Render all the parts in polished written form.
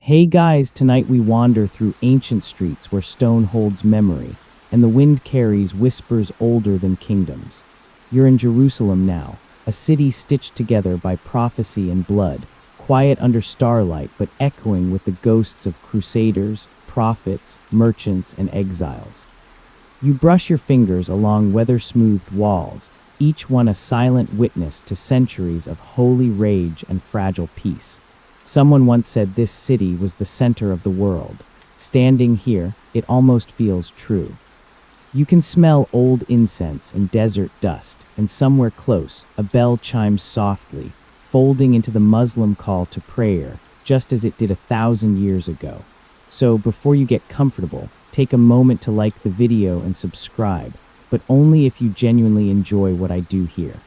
Hey guys, tonight we wander through ancient streets where stone holds memory, and the wind carries whispers older than kingdoms. You're in Jerusalem now, a city stitched together by prophecy and blood, quiet under starlight but echoing with the ghosts of crusaders, prophets, merchants, and exiles. You brush your fingers along weather-smoothed walls, each one a silent witness to centuries of holy rage and fragile peace. Someone once said this city was the center of the world. Standing here, it almost feels true. You can smell old incense and desert dust, and somewhere close, a bell chimes softly, folding into the Muslim call to prayer, just as it did 1,000 years ago. So before you get comfortable, take a moment to like the video and subscribe, but only if you genuinely enjoy what I do here.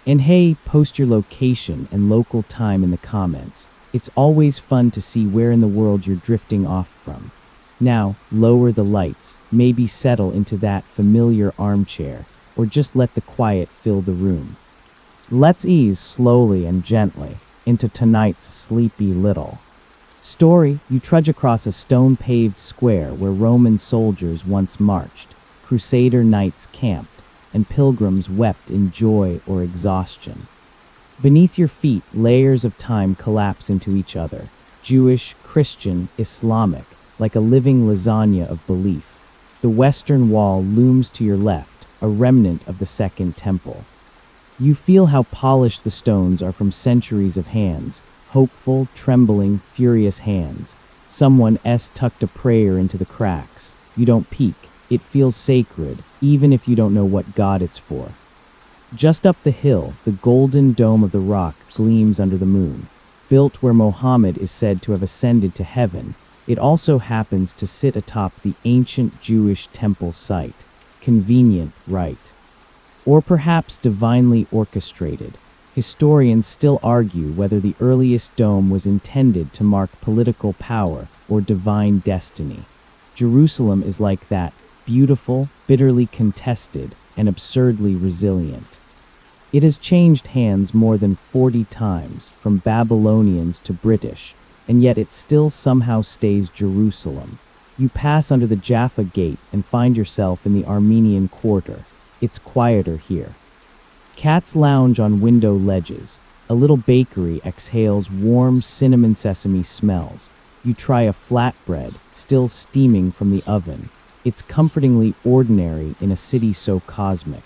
And hey, post your location and local time in the comments. It's always fun to see where in the world you're drifting off from. Now, lower the lights, maybe settle into that familiar armchair, or just let the quiet fill the room. Let's ease slowly and gently into tonight's sleepy little story. You trudge across a stone-paved square where Roman soldiers once marched, crusader knights camped, and pilgrims wept in joy or exhaustion. Beneath your feet, layers of time collapse into each other, Jewish, Christian, Islamic, like a living lasagna of belief. The Western Wall looms to your left, a remnant of the Second Temple. You feel how polished the stones are from centuries of hands, hopeful, trembling, furious hands. Someone's tucked a prayer into the cracks. You don't peek. It feels sacred, even if you don't know what God it's for. Just up the hill, the golden dome of the rock gleams under the moon. Built where Mohammed is said to have ascended to heaven, it also happens to sit atop the ancient Jewish temple site. Convenient, right? Or perhaps divinely orchestrated. Historians still argue whether the earliest dome was intended to mark political power or divine destiny. Jerusalem is like that, beautiful, bitterly contested, and absurdly resilient. It has changed hands more than 40 times, from Babylonians to British, and yet it still somehow stays Jerusalem. You pass under the Jaffa Gate and find yourself in the Armenian Quarter. It's quieter here. Cats lounge on window ledges. A little bakery exhales warm cinnamon sesame smells. You try a flatbread, still steaming from the oven. It's comfortingly ordinary in a city so cosmic.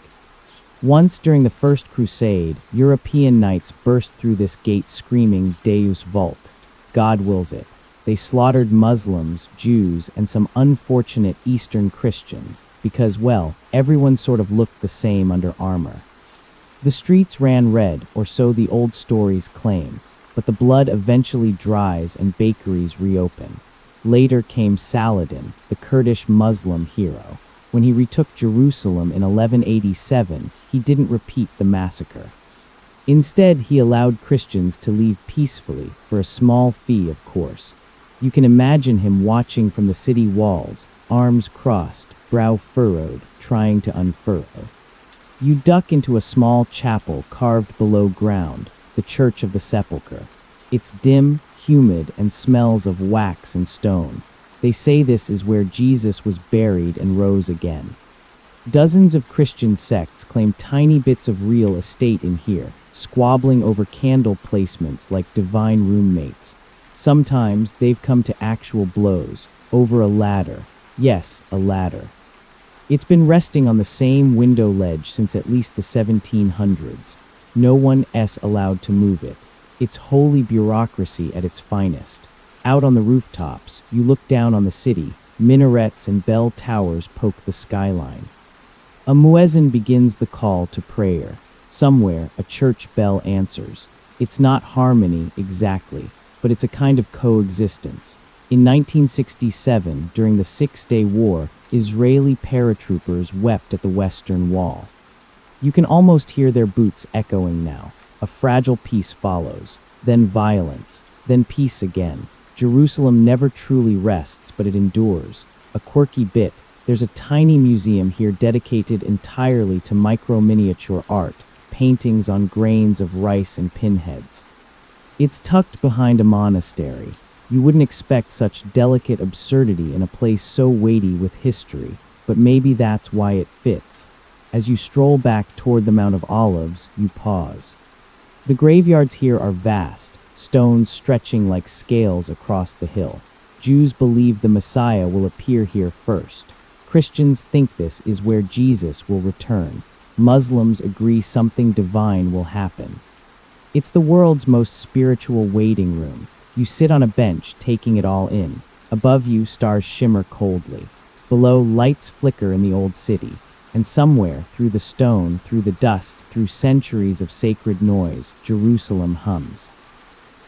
Once during the First Crusade, European knights burst through this gate screaming Deus Vult, God wills it. They slaughtered Muslims, Jews, and some unfortunate Eastern Christians because, well, everyone sort of looked the same under armor. The streets ran red, or so the old stories claim, but the blood eventually dries and bakeries reopen. Later came Saladin, the Kurdish Muslim hero. When he retook Jerusalem in 1187, he didn't repeat the massacre. Instead, he allowed Christians to leave peacefully, for a small fee, of course. You can imagine him watching from the city walls, arms crossed, brow furrowed, trying to unfurrow. You duck into a small chapel carved below ground, the Church of the Sepulchre. It's dim, humid, and smells of wax and stone. They say this is where Jesus was buried and rose again. Dozens of Christian sects claim tiny bits of real estate in here, squabbling over candle placements like divine roommates. Sometimes they've come to actual blows, over a ladder. Yes, a ladder. It's been resting on the same window ledge since at least the 1700s. No one's allowed to move it. It's holy bureaucracy at its finest. Out on the rooftops, you look down on the city. Minarets and bell towers poke the skyline. A muezzin begins the call to prayer. Somewhere, a church bell answers. It's not harmony exactly, but it's a kind of coexistence. In 1967, during the Six-Day War, Israeli paratroopers wept at the Western Wall. You can almost hear their boots echoing now. A fragile peace follows, then violence, then peace again. Jerusalem never truly rests, but it endures. A quirky bit, there's a tiny museum here dedicated entirely to micro-miniature art, paintings on grains of rice and pinheads. It's tucked behind a monastery. You wouldn't expect such delicate absurdity in a place so weighty with history, but maybe that's why it fits. As you stroll back toward the Mount of Olives, you pause. The graveyards here are vast, stones stretching like scales across the hill. Jews believe the Messiah will appear here first. Christians think this is where Jesus will return. Muslims agree something divine will happen. It's the world's most spiritual waiting room. You sit on a bench, taking it all in. Above you, stars shimmer coldly. Below, lights flicker in the old city. And somewhere, through the stone, through the dust, through centuries of sacred noise, Jerusalem hums.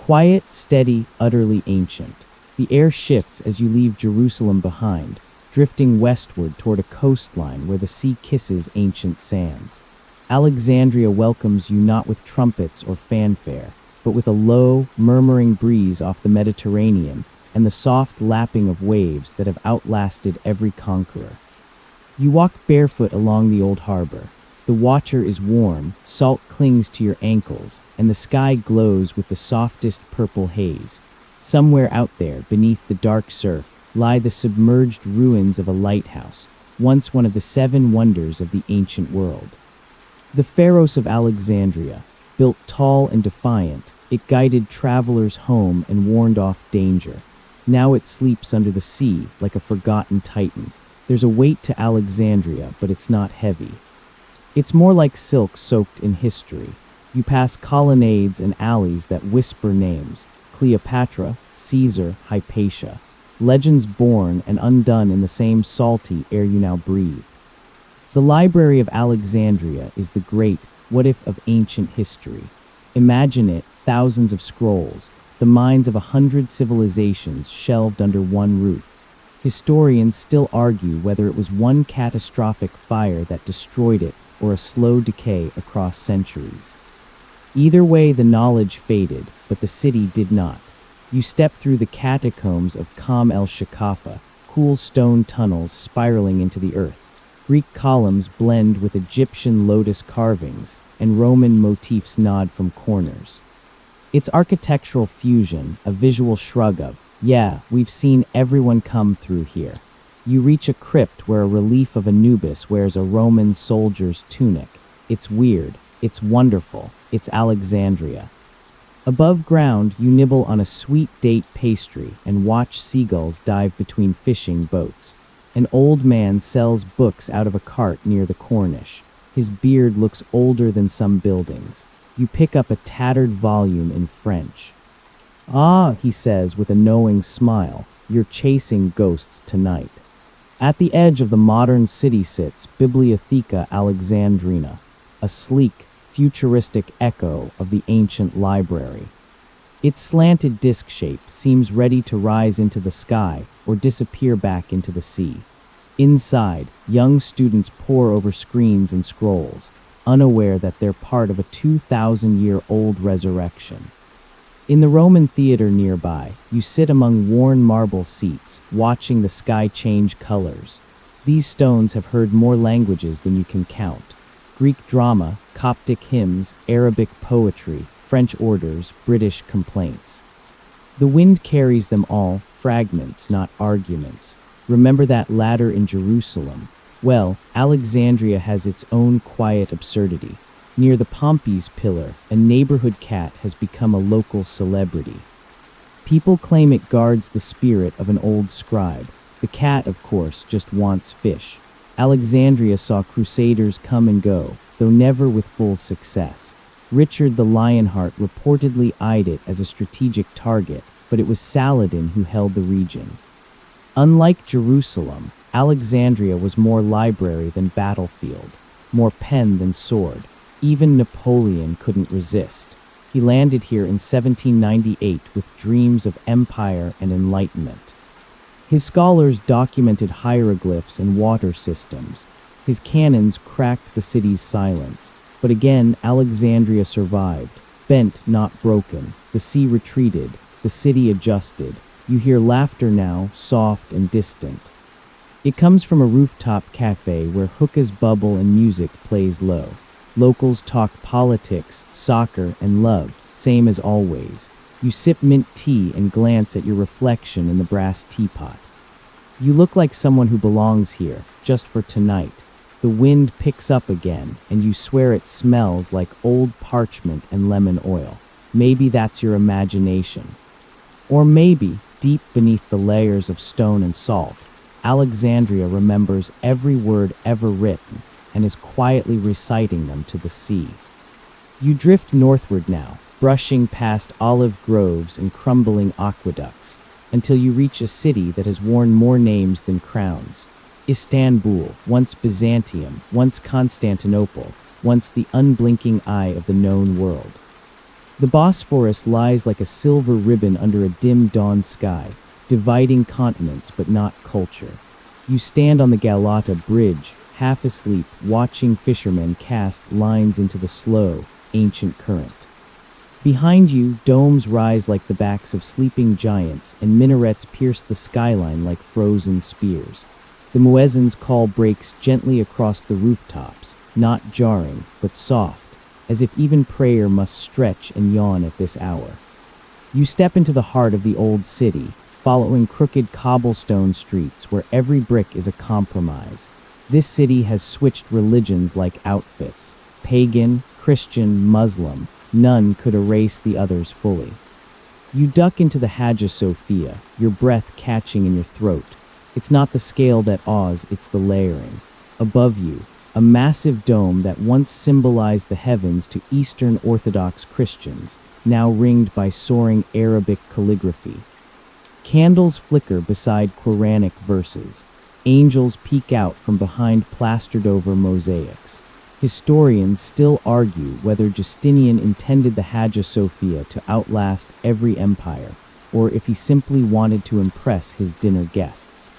Quiet, steady, utterly ancient. The air shifts as you leave Jerusalem behind, drifting westward toward a coastline where the sea kisses ancient sands. Alexandria welcomes you not with trumpets or fanfare, but with a low, murmuring breeze off the Mediterranean and the soft lapping of waves that have outlasted every conqueror. You walk barefoot along the old harbor. The water is warm, salt clings to your ankles, and the sky glows with the softest purple haze. Somewhere out there, beneath the dark surf, lie the submerged ruins of a lighthouse, once one of the 7 wonders of the ancient world. The Pharos of Alexandria, built tall and defiant, it guided travelers home and warned off danger. Now it sleeps under the sea like a forgotten titan. There's a weight to Alexandria, but it's not heavy. It's more like silk soaked in history. You pass colonnades and alleys that whisper names: Cleopatra, Caesar, Hypatia. Legends born and undone in the same salty air you now breathe. The Library of Alexandria is the great what-if of ancient history. Imagine it, thousands of scrolls, the minds of 100 civilizations shelved under one roof. Historians still argue whether it was one catastrophic fire that destroyed it or a slow decay across centuries. Either way, the knowledge faded, but the city did not. You step through the catacombs of Qam el-Shakafa, cool stone tunnels spiraling into the earth. Greek columns blend with Egyptian lotus carvings, and Roman motifs nod from corners. It's architectural fusion, a visual shrug of, yeah, we've seen everyone come through here. You reach a crypt where a relief of Anubis wears a Roman soldier's tunic. It's weird, it's wonderful, it's Alexandria. Above ground, you nibble on a sweet date pastry and watch seagulls dive between fishing boats. An old man sells books out of a cart near the Corniche. His beard looks older than some buildings. You pick up a tattered volume in French. "Ah," he says with a knowing smile, "you're chasing ghosts tonight." At the edge of the modern city sits Bibliotheca Alexandrina, a sleek, futuristic echo of the ancient library. Its slanted disc shape seems ready to rise into the sky or disappear back into the sea. Inside, young students pore over screens and scrolls, unaware that they're part of a 2,000-year-old resurrection. In the Roman theater nearby, you sit among worn marble seats, watching the sky change colors. These stones have heard more languages than you can count. Greek drama, Coptic hymns, Arabic poetry, French orders, British complaints. The wind carries them all, fragments, not arguments. Remember that ladder in Jerusalem? Well, Alexandria has its own quiet absurdity. Near the Pompey's pillar, a neighborhood cat has become a local celebrity. People claim it guards the spirit of an old scribe. The cat, of course, just wants fish. Alexandria saw crusaders come and go, though never with full success. Richard the Lionheart reportedly eyed it as a strategic target, but it was Saladin who held the region. Unlike Jerusalem, Alexandria was more library than battlefield, more pen than sword. Even Napoleon couldn't resist. He landed here in 1798 with dreams of empire and enlightenment. His scholars documented hieroglyphs and water systems. His cannons cracked the city's silence. But again, Alexandria survived. Bent, not broken. The sea retreated. The city adjusted. You hear laughter now, soft and distant. It comes from a rooftop cafe where hookahs bubble and music plays low. Locals talk politics, soccer, and love, same as always. You sip mint tea and glance at your reflection in the brass teapot. You look like someone who belongs here, just for tonight. The wind picks up again, and you swear it smells like old parchment and lemon oil. Maybe that's your imagination. Or maybe, deep beneath the layers of stone and salt, Alexandria remembers every word ever written and is quietly reciting them to the sea. You drift northward now, brushing past olive groves and crumbling aqueducts, until you reach a city that has worn more names than crowns. Istanbul, once Byzantium, once Constantinople, once the unblinking eye of the known world. The Bosphorus lies like a silver ribbon under a dim dawn sky, dividing continents but not culture. You stand on the Galata Bridge, half asleep, watching fishermen cast lines into the slow, ancient current. Behind you, domes rise like the backs of sleeping giants, and minarets pierce the skyline like frozen spears. The muezzin's call breaks gently across the rooftops, not jarring, but soft, as if even prayer must stretch and yawn at this hour. You step into the heart of the old city, following crooked cobblestone streets where every brick is a compromise. This city has switched religions like outfits. Pagan, Christian, Muslim, none could erase the others fully. You duck into the Hagia Sophia, your breath catching in your throat. It's not the scale that awes, it's the layering. Above you, a massive dome that once symbolized the heavens to Eastern Orthodox Christians, now ringed by soaring Arabic calligraphy. Candles flicker beside Quranic verses. Angels peek out from behind plastered-over mosaics. Historians still argue whether Justinian intended the Hagia Sophia to outlast every empire, or if he simply wanted to impress his dinner guests.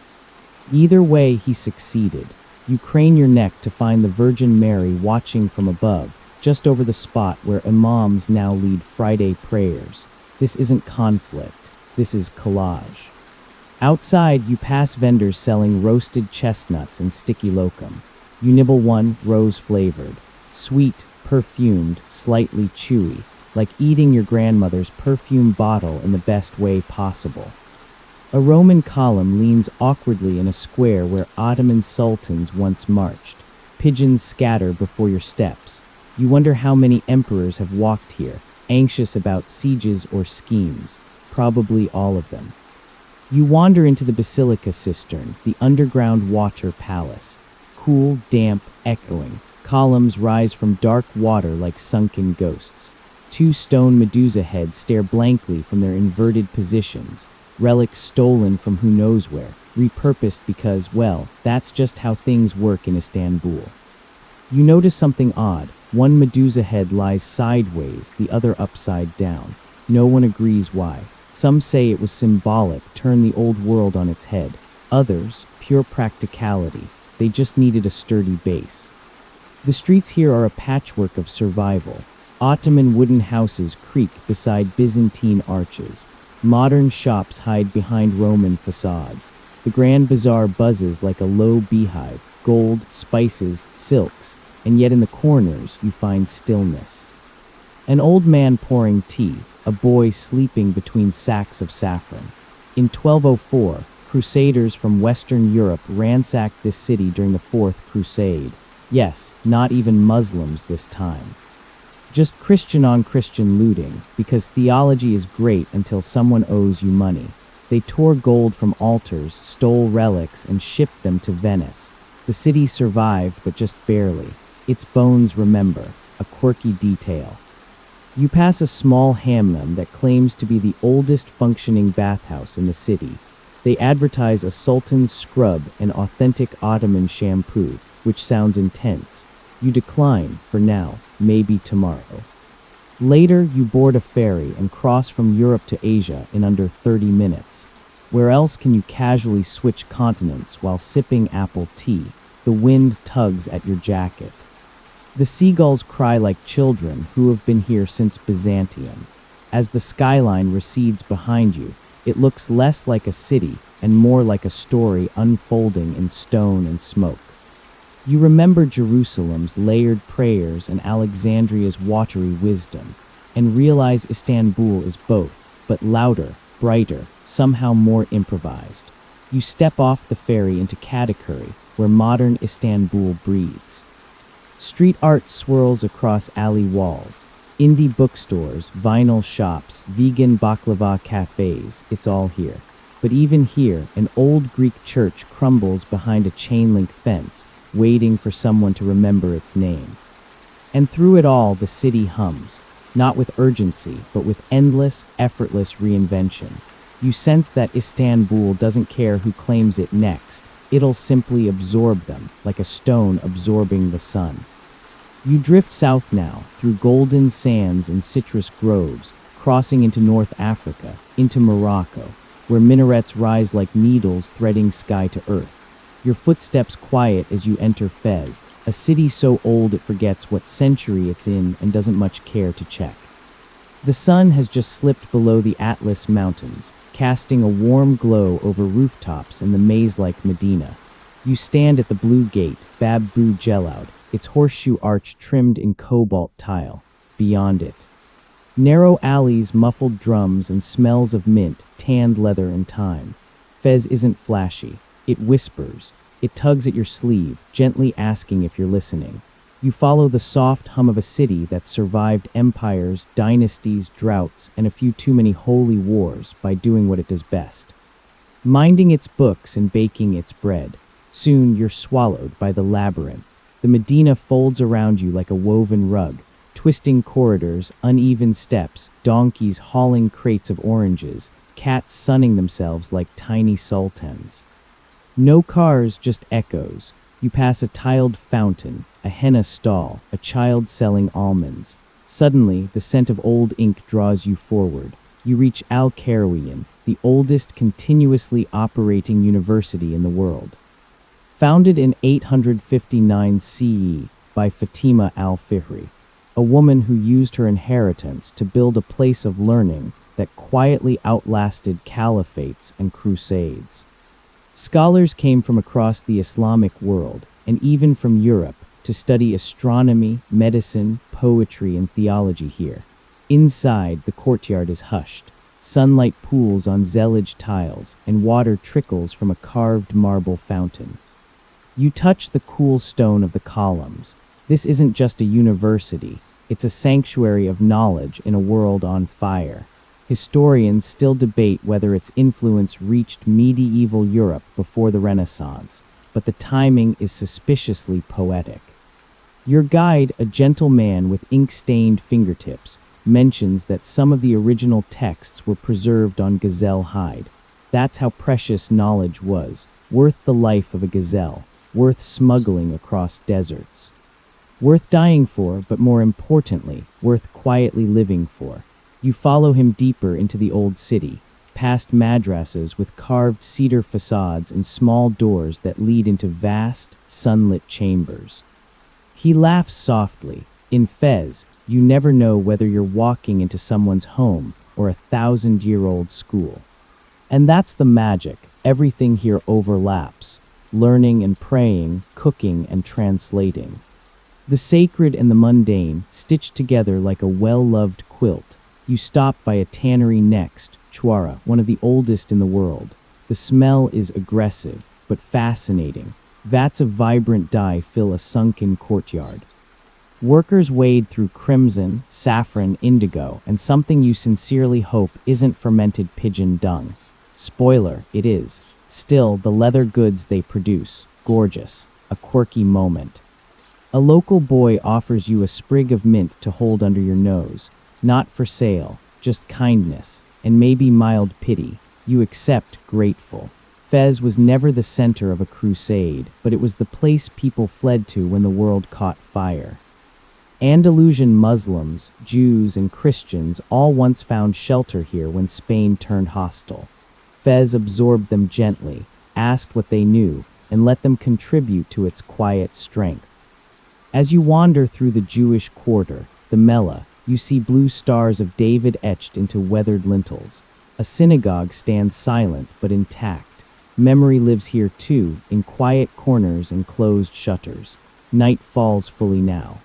Either way, he succeeded. You crane your neck to find the Virgin Mary watching from above, just over the spot where imams now lead Friday prayers. This isn't conflict, this is collage. Outside, you pass vendors selling roasted chestnuts and sticky locum. You nibble one, rose-flavored, sweet, perfumed, slightly chewy, like eating your grandmother's perfume bottle in the best way possible. A Roman column leans awkwardly in a square where Ottoman sultans once marched. Pigeons scatter before your steps. You wonder how many emperors have walked here, anxious about sieges or schemes. Probably all of them. You wander into the Basilica Cistern, the underground water palace. Cool, damp, echoing. Columns rise from dark water like sunken ghosts. Two stone Medusa heads stare blankly from their inverted positions. Relics stolen from who knows where, repurposed because, well, that's just how things work in Istanbul. You notice something odd. One Medusa head lies sideways, the other upside down. No one agrees why. Some say it was symbolic, turn the old world on its head. Others, pure practicality. They just needed a sturdy base. The streets here are a patchwork of survival. Ottoman wooden houses creak beside Byzantine arches. Modern shops hide behind Roman facades. The Grand Bazaar buzzes like a low beehive, gold, spices, silks, and yet in the corners you find stillness. An old man pouring tea, a boy sleeping between sacks of saffron. In 1204, Crusaders from Western Europe ransacked this city during the Fourth Crusade. Yes, not even Muslims this time. Just Christian-on-Christian looting, because theology is great until someone owes you money. They tore gold from altars, stole relics, and shipped them to Venice. The city survived, but just barely. Its bones remember, a quirky detail. You pass a small hammam that claims to be the oldest functioning bathhouse in the city. They advertise a sultan's scrub and authentic Ottoman shampoo, which sounds intense. You decline, for now, maybe tomorrow. Later, you board a ferry and cross from Europe to Asia in under 30 minutes. Where else can you casually switch continents while sipping apple tea? The wind tugs at your jacket. The seagulls cry like children who have been here since Byzantium. As the skyline recedes behind you, it looks less like a city and more like a story unfolding in stone and smoke. You remember Jerusalem's layered prayers and Alexandria's watery wisdom, and realize Istanbul is both, but louder, brighter, somehow more improvised. You step off the ferry into Kadıköy, where modern Istanbul breathes. Street art swirls across alley walls. Indie bookstores, vinyl shops, vegan baklava cafes, it's all here. But even here, an old Greek church crumbles behind a chain-link fence, waiting for someone to remember its name. And through it all, the city hums, not with urgency, but with endless, effortless reinvention. You sense that Istanbul doesn't care who claims it next. It'll simply absorb them, like a stone absorbing the sun. You drift south now, through golden sands and citrus groves, crossing into North Africa, into Morocco, where minarets rise like needles threading sky to earth. Your footsteps quiet as you enter Fez, a city so old it forgets what century it's in and doesn't much care to check. The sun has just slipped below the Atlas Mountains, casting a warm glow over rooftops in the maze-like Medina. You stand at the Blue Gate, Bab Bu Gelaud, its horseshoe arch trimmed in cobalt tile. Beyond it, narrow alleys, muffled drums, and smells of mint, tanned leather, and thyme. Fez isn't flashy. It whispers. It tugs at your sleeve, gently asking if you're listening. You follow the soft hum of a city that's survived empires, dynasties, droughts, and a few too many holy wars by doing what it does best. Minding its books and baking its bread. Soon you're swallowed by the labyrinth. The Medina folds around you like a woven rug. Twisting corridors, uneven steps, donkeys hauling crates of oranges, cats sunning themselves like tiny sultans. No cars, just echoes. You pass a tiled fountain, a henna stall, a child selling almonds. Suddenly, the scent of old ink draws you forward. You reach Al-Karawiyan, the oldest continuously operating university in the world. Founded in 859 CE by Fatima al-Fihri, a woman who used her inheritance to build a place of learning that quietly outlasted caliphates and crusades. Scholars came from across the Islamic world, and even from Europe, to study astronomy, medicine, poetry, and theology here. Inside, the courtyard is hushed. Sunlight pools on zellige tiles, and water trickles from a carved marble fountain. You touch the cool stone of the columns. This isn't just a university, it's a sanctuary of knowledge in a world on fire. Historians still debate whether its influence reached medieval Europe before the Renaissance, but the timing is suspiciously poetic. Your guide, a gentle man with ink-stained fingertips, mentions that some of the original texts were preserved on gazelle hide. That's how precious knowledge was, worth the life of a gazelle, worth smuggling across deserts. Worth dying for, but more importantly, worth quietly living for. You follow him deeper into the old city, past madrasas with carved cedar facades and small doors that lead into vast, sunlit chambers. He laughs softly. In Fez, you never know whether you're walking into someone's home or a 1,000-year-old school. And that's the magic. Everything here overlaps. Learning and praying, cooking and translating. The sacred and the mundane, stitched together like a well-loved quilt. You stop by a tannery next, Chwara, one of the oldest in the world. The smell is aggressive, but fascinating. Vats of vibrant dye fill a sunken courtyard. Workers wade through crimson, saffron, indigo, and something you sincerely hope isn't fermented pigeon dung. Spoiler, it is. Still, the leather goods they produce, gorgeous, a quirky moment. A local boy offers you a sprig of mint to hold under your nose. Not for sale, just kindness, and maybe mild pity. You accept, grateful. Fez was never the center of a crusade, but it was the place people fled to when the world caught fire. Andalusian Muslims, Jews, and Christians all once found shelter here when Spain turned hostile. Fez absorbed them gently, asked what they knew, and let them contribute to its quiet strength. As you wander through the Jewish quarter, the Mellah, you see blue stars of David etched into weathered lintels. A synagogue stands silent but intact. Memory lives here too, in quiet corners and closed shutters. Night falls fully now.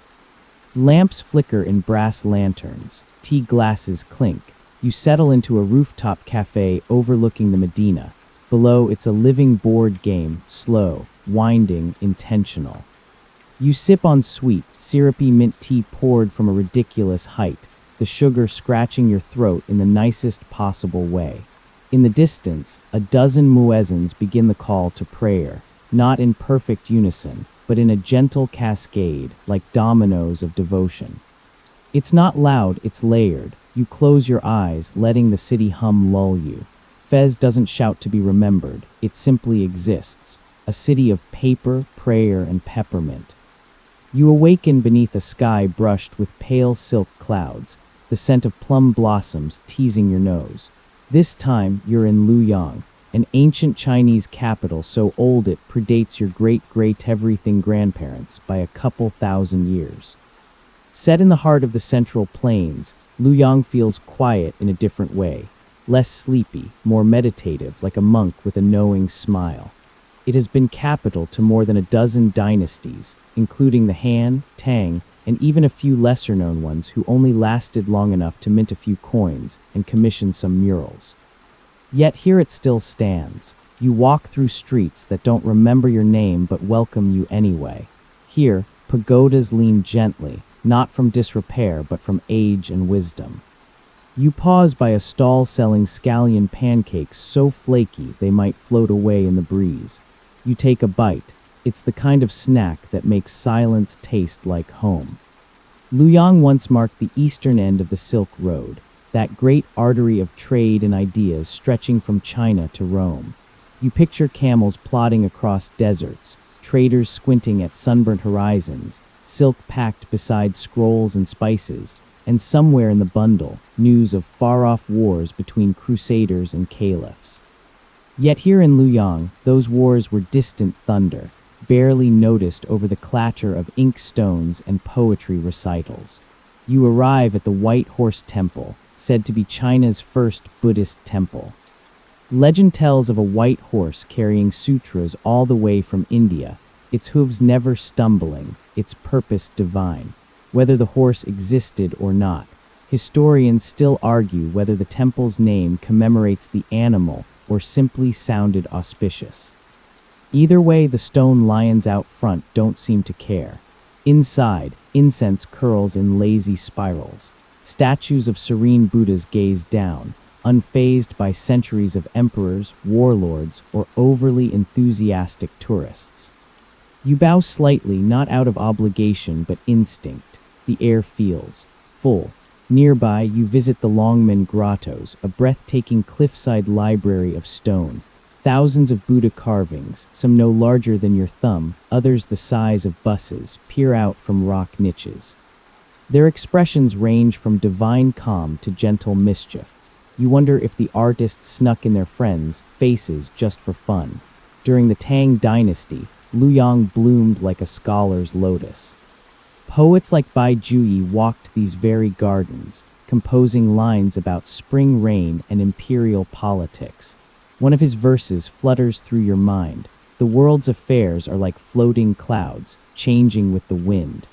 Lamps flicker in brass lanterns. Tea glasses clink. You settle into a rooftop cafe overlooking the Medina. Below, it's a living board game, slow, winding, intentional. You sip on sweet, syrupy mint tea poured from a ridiculous height, the sugar scratching your throat in the nicest possible way. In the distance, a dozen muezzins begin the call to prayer, not in perfect unison, but in a gentle cascade, like dominoes of devotion. It's not loud, it's layered. You close your eyes, letting the city hum lull you. Fez doesn't shout to be remembered, it simply exists, a city of paper, prayer, and peppermint. You awaken beneath a sky brushed with pale silk clouds, the scent of plum blossoms teasing your nose. This time, you're in Luoyang, an ancient Chinese capital so old it predates your great-great-everything grandparents by a couple thousand years. Set in the heart of the Central Plains, Luoyang feels quiet in a different way, less sleepy, more meditative, like a monk with a knowing smile. It has been capital to more than a dozen dynasties, including the Han, Tang, and even a few lesser-known ones who only lasted long enough to mint a few coins and commission some murals. Yet here it still stands. You walk through streets that don't remember your name but welcome you anyway. Here, pagodas lean gently, not from disrepair but from age and wisdom. You pause by a stall selling scallion pancakes so flaky they might float away in the breeze. You take a bite. It's the kind of snack that makes silence taste like home. Luoyang once marked the eastern end of the Silk Road, that great artery of trade and ideas stretching from China to Rome. You picture camels plodding across deserts, traders squinting at sunburnt horizons, silk packed beside scrolls and spices, and somewhere in the bundle, news of far-off wars between crusaders and caliphs. Yet here in Luoyang, those wars were distant thunder, barely noticed over the clatter of ink stones and poetry recitals. You arrive at the White Horse Temple, said to be China's first Buddhist temple. Legend tells of a white horse carrying sutras all the way from India, its hooves never stumbling, its purpose divine. Whether the horse existed or not, historians still argue whether the temple's name commemorates the animal or simply sounded auspicious. Either way, the stone lions out front don't seem to care. Inside, incense curls in lazy spirals. Statues of serene Buddhas gaze down, unfazed by centuries of emperors, warlords, or overly enthusiastic tourists. You bow slightly, not out of obligation but instinct. The air feels full. Nearby, you visit the Longmen Grottos, a breathtaking cliffside library of stone. Thousands of Buddha carvings, some no larger than your thumb, others the size of buses, peer out from rock niches. Their expressions range from divine calm to gentle mischief. You wonder if the artists snuck in their friends' faces just for fun. During the Tang dynasty, Luoyang bloomed like a scholar's lotus. Poets like Bai Juyi walked these very gardens, composing lines about spring rain and imperial politics. One of his verses flutters through your mind. The world's affairs are like floating clouds, changing with the wind.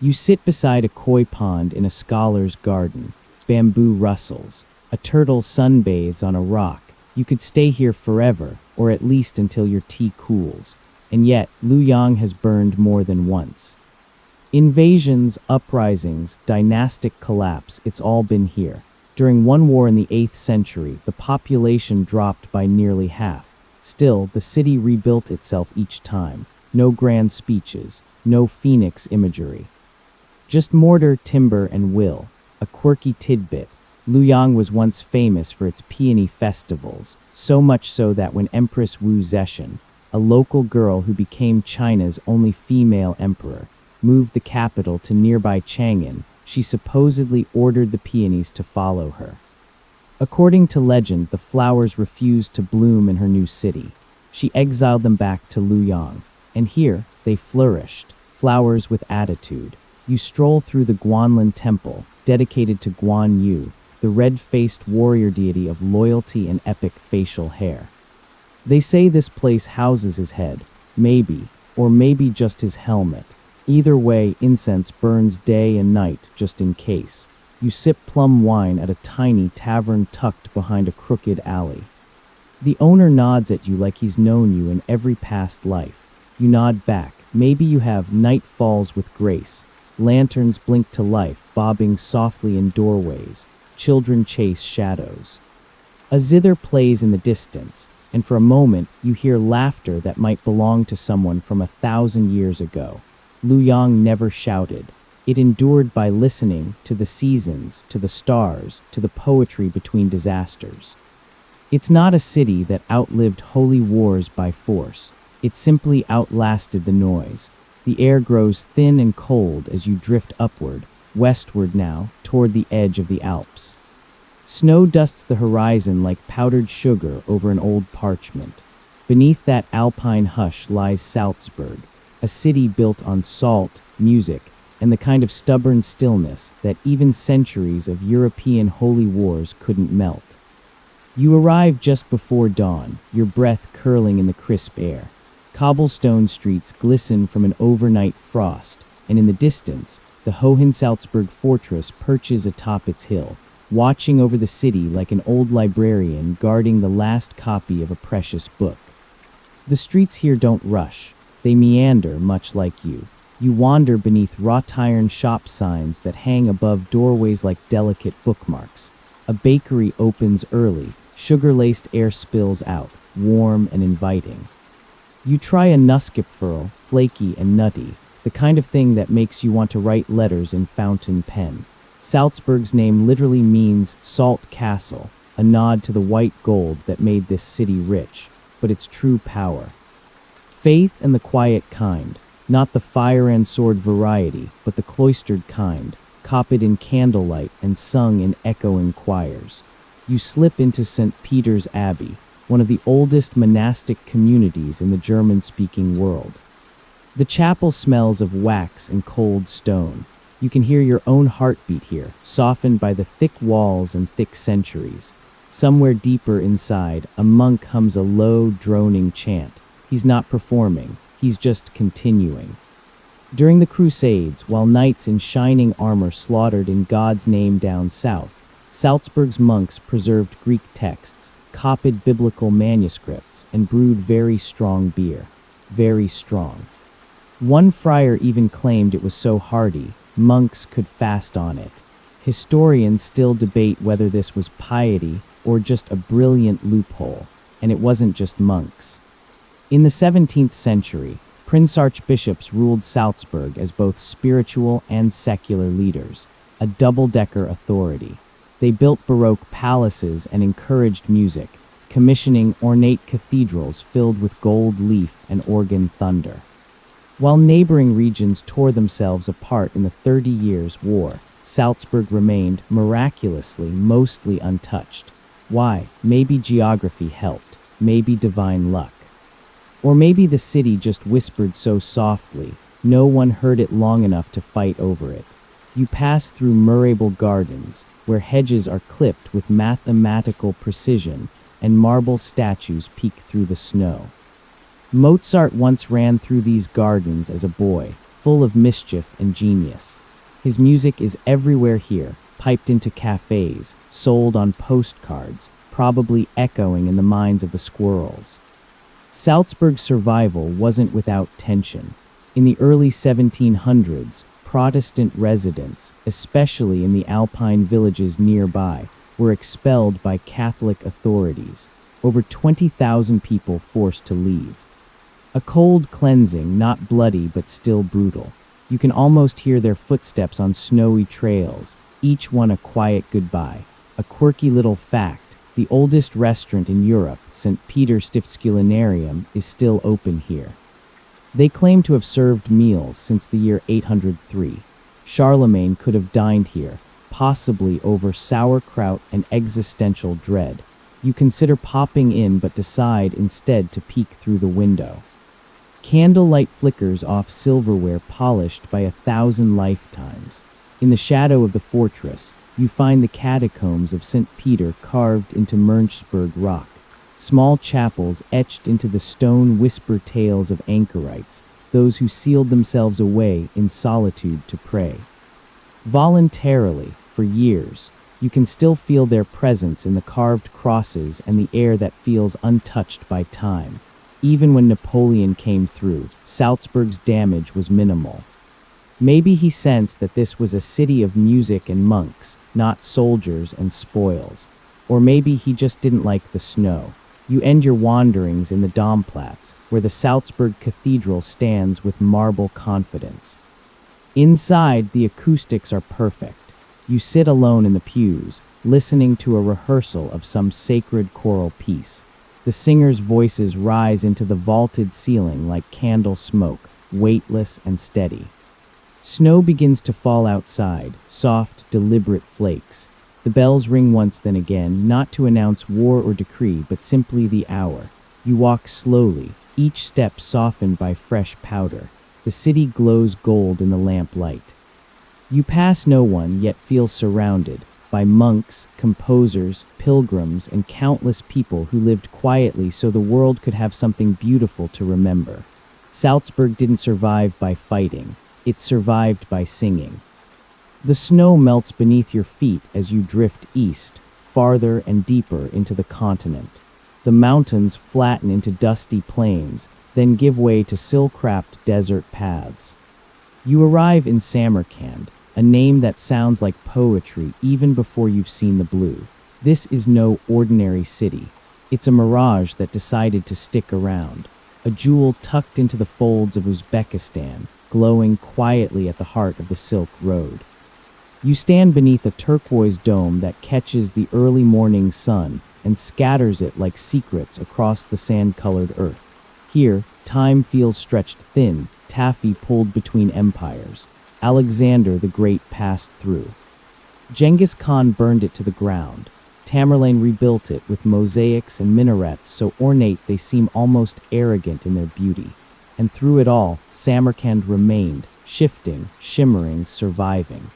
You sit beside a koi pond in a scholar's garden. Bamboo rustles. A turtle sunbathes on a rock. You could stay here forever, or at least until your tea cools. And yet, Luoyang has burned more than once. Invasions, uprisings, dynastic collapse, it's all been here. During one war in the 8th century, the population dropped by nearly half. Still, the city rebuilt itself each time. No grand speeches, no phoenix imagery. Just mortar, timber, and will. A quirky tidbit. Luoyang was once famous for its peony festivals, so much so that when Empress Wu Zetian, a local girl who became China's only female emperor, moved the capital to nearby Chang'an, she supposedly ordered the peonies to follow her. According to legend, the flowers refused to bloom in her new city. She exiled them back to Luoyang, and here they flourished, flowers with attitude. You stroll through the Guanlin Temple, dedicated to Guan Yu, the red-faced warrior deity of loyalty and epic facial hair. They say this place houses his head, maybe, or maybe just his helmet. Either way, incense burns day and night, just in case. You sip plum wine at a tiny tavern tucked behind a crooked alley. The owner nods at you like he's known you in every past life. You nod back. Maybe you have night falls with grace. Lanterns blink to life, bobbing softly in doorways. Children chase shadows. A zither plays in the distance, and for a moment you hear laughter that might belong to someone from 1,000 years ago. Lu Yang never shouted. It endured by listening to the seasons, to the stars, to the poetry between disasters. It's not a city that outlived holy wars by force. It simply outlasted the noise. The air grows thin and cold as you drift upward, westward now, toward the edge of the Alps. Snow dusts the horizon like powdered sugar over an old parchment. Beneath that alpine hush lies Salzburg, a city built on salt, music, and the kind of stubborn stillness that even centuries of European holy wars couldn't melt. You arrive just before dawn, your breath curling in the crisp air. Cobblestone streets glisten from an overnight frost, and in the distance, the Hohensalzburg fortress perches atop its hill, watching over the city like an old librarian guarding the last copy of a precious book. The streets here don't rush. They meander much like you. You wander beneath wrought iron shop signs that hang above doorways like delicate bookmarks. A bakery opens early. Sugar-laced air spills out, warm and inviting. You try a Nussgipfel, flaky and nutty, the kind of thing that makes you want to write letters in fountain pen. Salzburg's name literally means salt castle, a nod to the white gold that made this city rich, but its true power. Faith and the quiet kind, not the fire and sword variety, but the cloistered kind, copied in candlelight and sung in echoing choirs. You slip into St. Peter's Abbey, one of the oldest monastic communities in the German-speaking world. The chapel smells of wax and cold stone. You can hear your own heartbeat here, softened by the thick walls and thick centuries. Somewhere deeper inside, a monk hums a low, droning chant. He's not performing, he's just continuing. During the Crusades, while knights in shining armor slaughtered in God's name down south, Salzburg's monks preserved Greek texts, copied biblical manuscripts, and brewed very strong beer. Very strong. One friar even claimed it was so hearty, monks could fast on it. Historians still debate whether this was piety or just a brilliant loophole, and it wasn't just monks. In the 17th century, prince-archbishops ruled Salzburg as both spiritual and secular leaders, a double-decker authority. They built Baroque palaces and encouraged music, commissioning ornate cathedrals filled with gold leaf and organ thunder. While neighboring regions tore themselves apart in the 30 Years' War, Salzburg remained, miraculously, mostly untouched. Why? Maybe geography helped, maybe divine luck. Or maybe the city just whispered so softly, no one heard it long enough to fight over it. You pass through Murrayble Gardens, where hedges are clipped with mathematical precision and marble statues peek through the snow. Mozart once ran through these gardens as a boy, full of mischief and genius. His music is everywhere here, piped into cafes, sold on postcards, probably echoing in the minds of the squirrels. Salzburg's survival wasn't without tension. In the early 1700s, Protestant residents, especially in the Alpine villages nearby, were expelled by Catholic authorities. Over 20,000 people forced to leave. A cold cleansing, not bloody but still brutal. You can almost hear their footsteps on snowy trails, each one a quiet goodbye. A quirky little fact: the oldest restaurant in Europe, St. Peter's Stiftskulinarium, is still open here. They claim to have served meals since the year 803. Charlemagne could have dined here, possibly over sauerkraut and existential dread. You consider popping in but decide instead to peek through the window. Candlelight flickers off silverware polished by 1,000 lifetimes. In the shadow of the fortress, you find the catacombs of St. Peter carved into Mönchsberg rock. Small chapels etched into the stone whisper tales of anchorites, those who sealed themselves away in solitude to pray. Voluntarily, for years. You can still feel their presence in the carved crosses and the air that feels untouched by time. Even when Napoleon came through, Salzburg's damage was minimal. Maybe he sensed that this was a city of music and monks, not soldiers and spoils. Or maybe he just didn't like the snow. You end your wanderings in the Domplatz, where the Salzburg Cathedral stands with marble confidence. Inside, the acoustics are perfect. You sit alone in the pews, listening to a rehearsal of some sacred choral piece. The singers' voices rise into the vaulted ceiling like candle smoke, weightless and steady. Snow begins to fall outside, soft, deliberate flakes. The bells ring once then again, not to announce war or decree, but simply the hour. You walk slowly, each step softened by fresh powder. The city glows gold in the lamplight. You pass no one, yet feel surrounded by monks, composers, pilgrims, and countless people who lived quietly so the world could have something beautiful to remember. Salzburg didn't survive by fighting. It survived by singing. The snow melts beneath your feet as you drift east, farther and deeper into the continent. The mountains flatten into dusty plains, then give way to silk-wrapped desert paths. You arrive in Samarkand, a name that sounds like poetry even before you've seen the blue. This is no ordinary city. It's a mirage that decided to stick around, a jewel tucked into the folds of Uzbekistan, glowing quietly at the heart of the Silk Road. You stand beneath a turquoise dome that catches the early morning sun and scatters it like secrets across the sand-colored earth. Here, time feels stretched thin, taffy pulled between empires. Alexander the Great passed through. Genghis Khan burned it to the ground. Tamerlane rebuilt it with mosaics and minarets so ornate they seem almost arrogant in their beauty. And through it all, Samarkand remained, shifting, shimmering, surviving.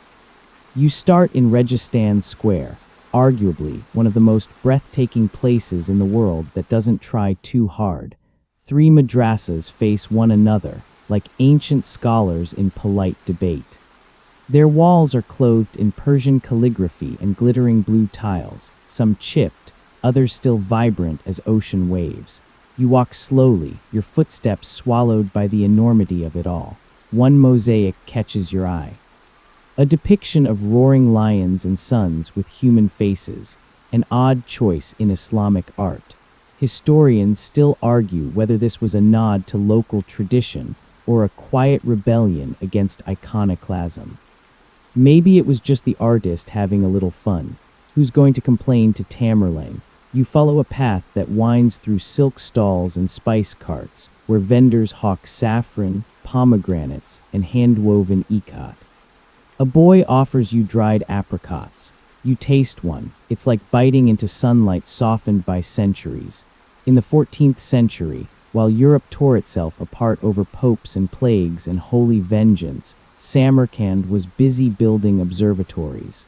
You start in Registan Square, arguably one of the most breathtaking places in the world that doesn't try too hard. 3 madrasas face one another, like ancient scholars in polite debate. Their walls are clothed in Persian calligraphy and glittering blue tiles, some chipped, others still vibrant as ocean waves. You walk slowly, your footsteps swallowed by the enormity of it all. One mosaic catches your eye. A depiction of roaring lions and suns with human faces, an odd choice in Islamic art. Historians still argue whether this was a nod to local tradition or a quiet rebellion against iconoclasm. Maybe it was just the artist having a little fun. Who's going to complain to Tamerlane? You follow a path that winds through silk stalls and spice carts, where vendors hawk saffron, pomegranates, and hand-woven ikat. A boy offers you dried apricots. You taste one. It's like biting into sunlight softened by centuries. In the 14th century, while Europe tore itself apart over popes and plagues and holy vengeance, Samarkand was busy building observatories.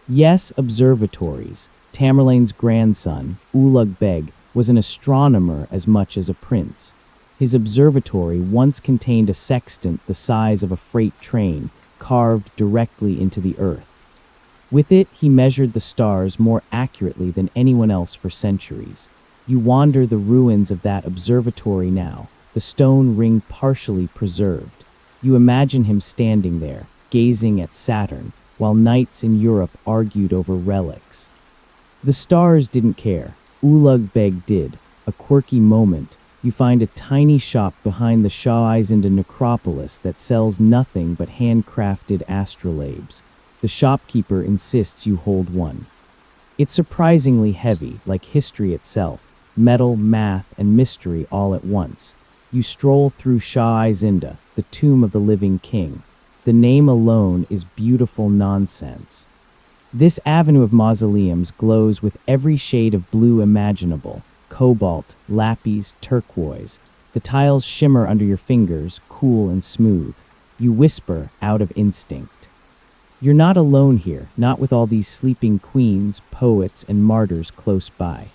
Yes, observatories. Tamerlane's grandson, Ulugh Beg, was an astronomer as much as a prince. His observatory once contained a sextant the size of a freight train, carved directly into the earth. With it, he measured the stars more accurately than anyone else for centuries. You wander the ruins of that observatory now, the stone ring partially preserved. You imagine him standing there, gazing at Saturn, while knights in Europe argued over relics. The stars didn't care. Ulugh Beg did. A quirky moment. You find a tiny shop behind the Shah Izinda necropolis that sells nothing but handcrafted astrolabes. The shopkeeper insists you hold one. It's surprisingly heavy, like history itself. Metal, math, and mystery all at once. You stroll through Shah Izinda, the tomb of the living king. The name alone is beautiful nonsense. This avenue of mausoleums glows with every shade of blue imaginable. Cobalt, lapis, turquoise. The tiles shimmer under your fingers, cool and smooth. You whisper out of instinct. You're not alone here, not with all these sleeping queens, poets, and martyrs close by.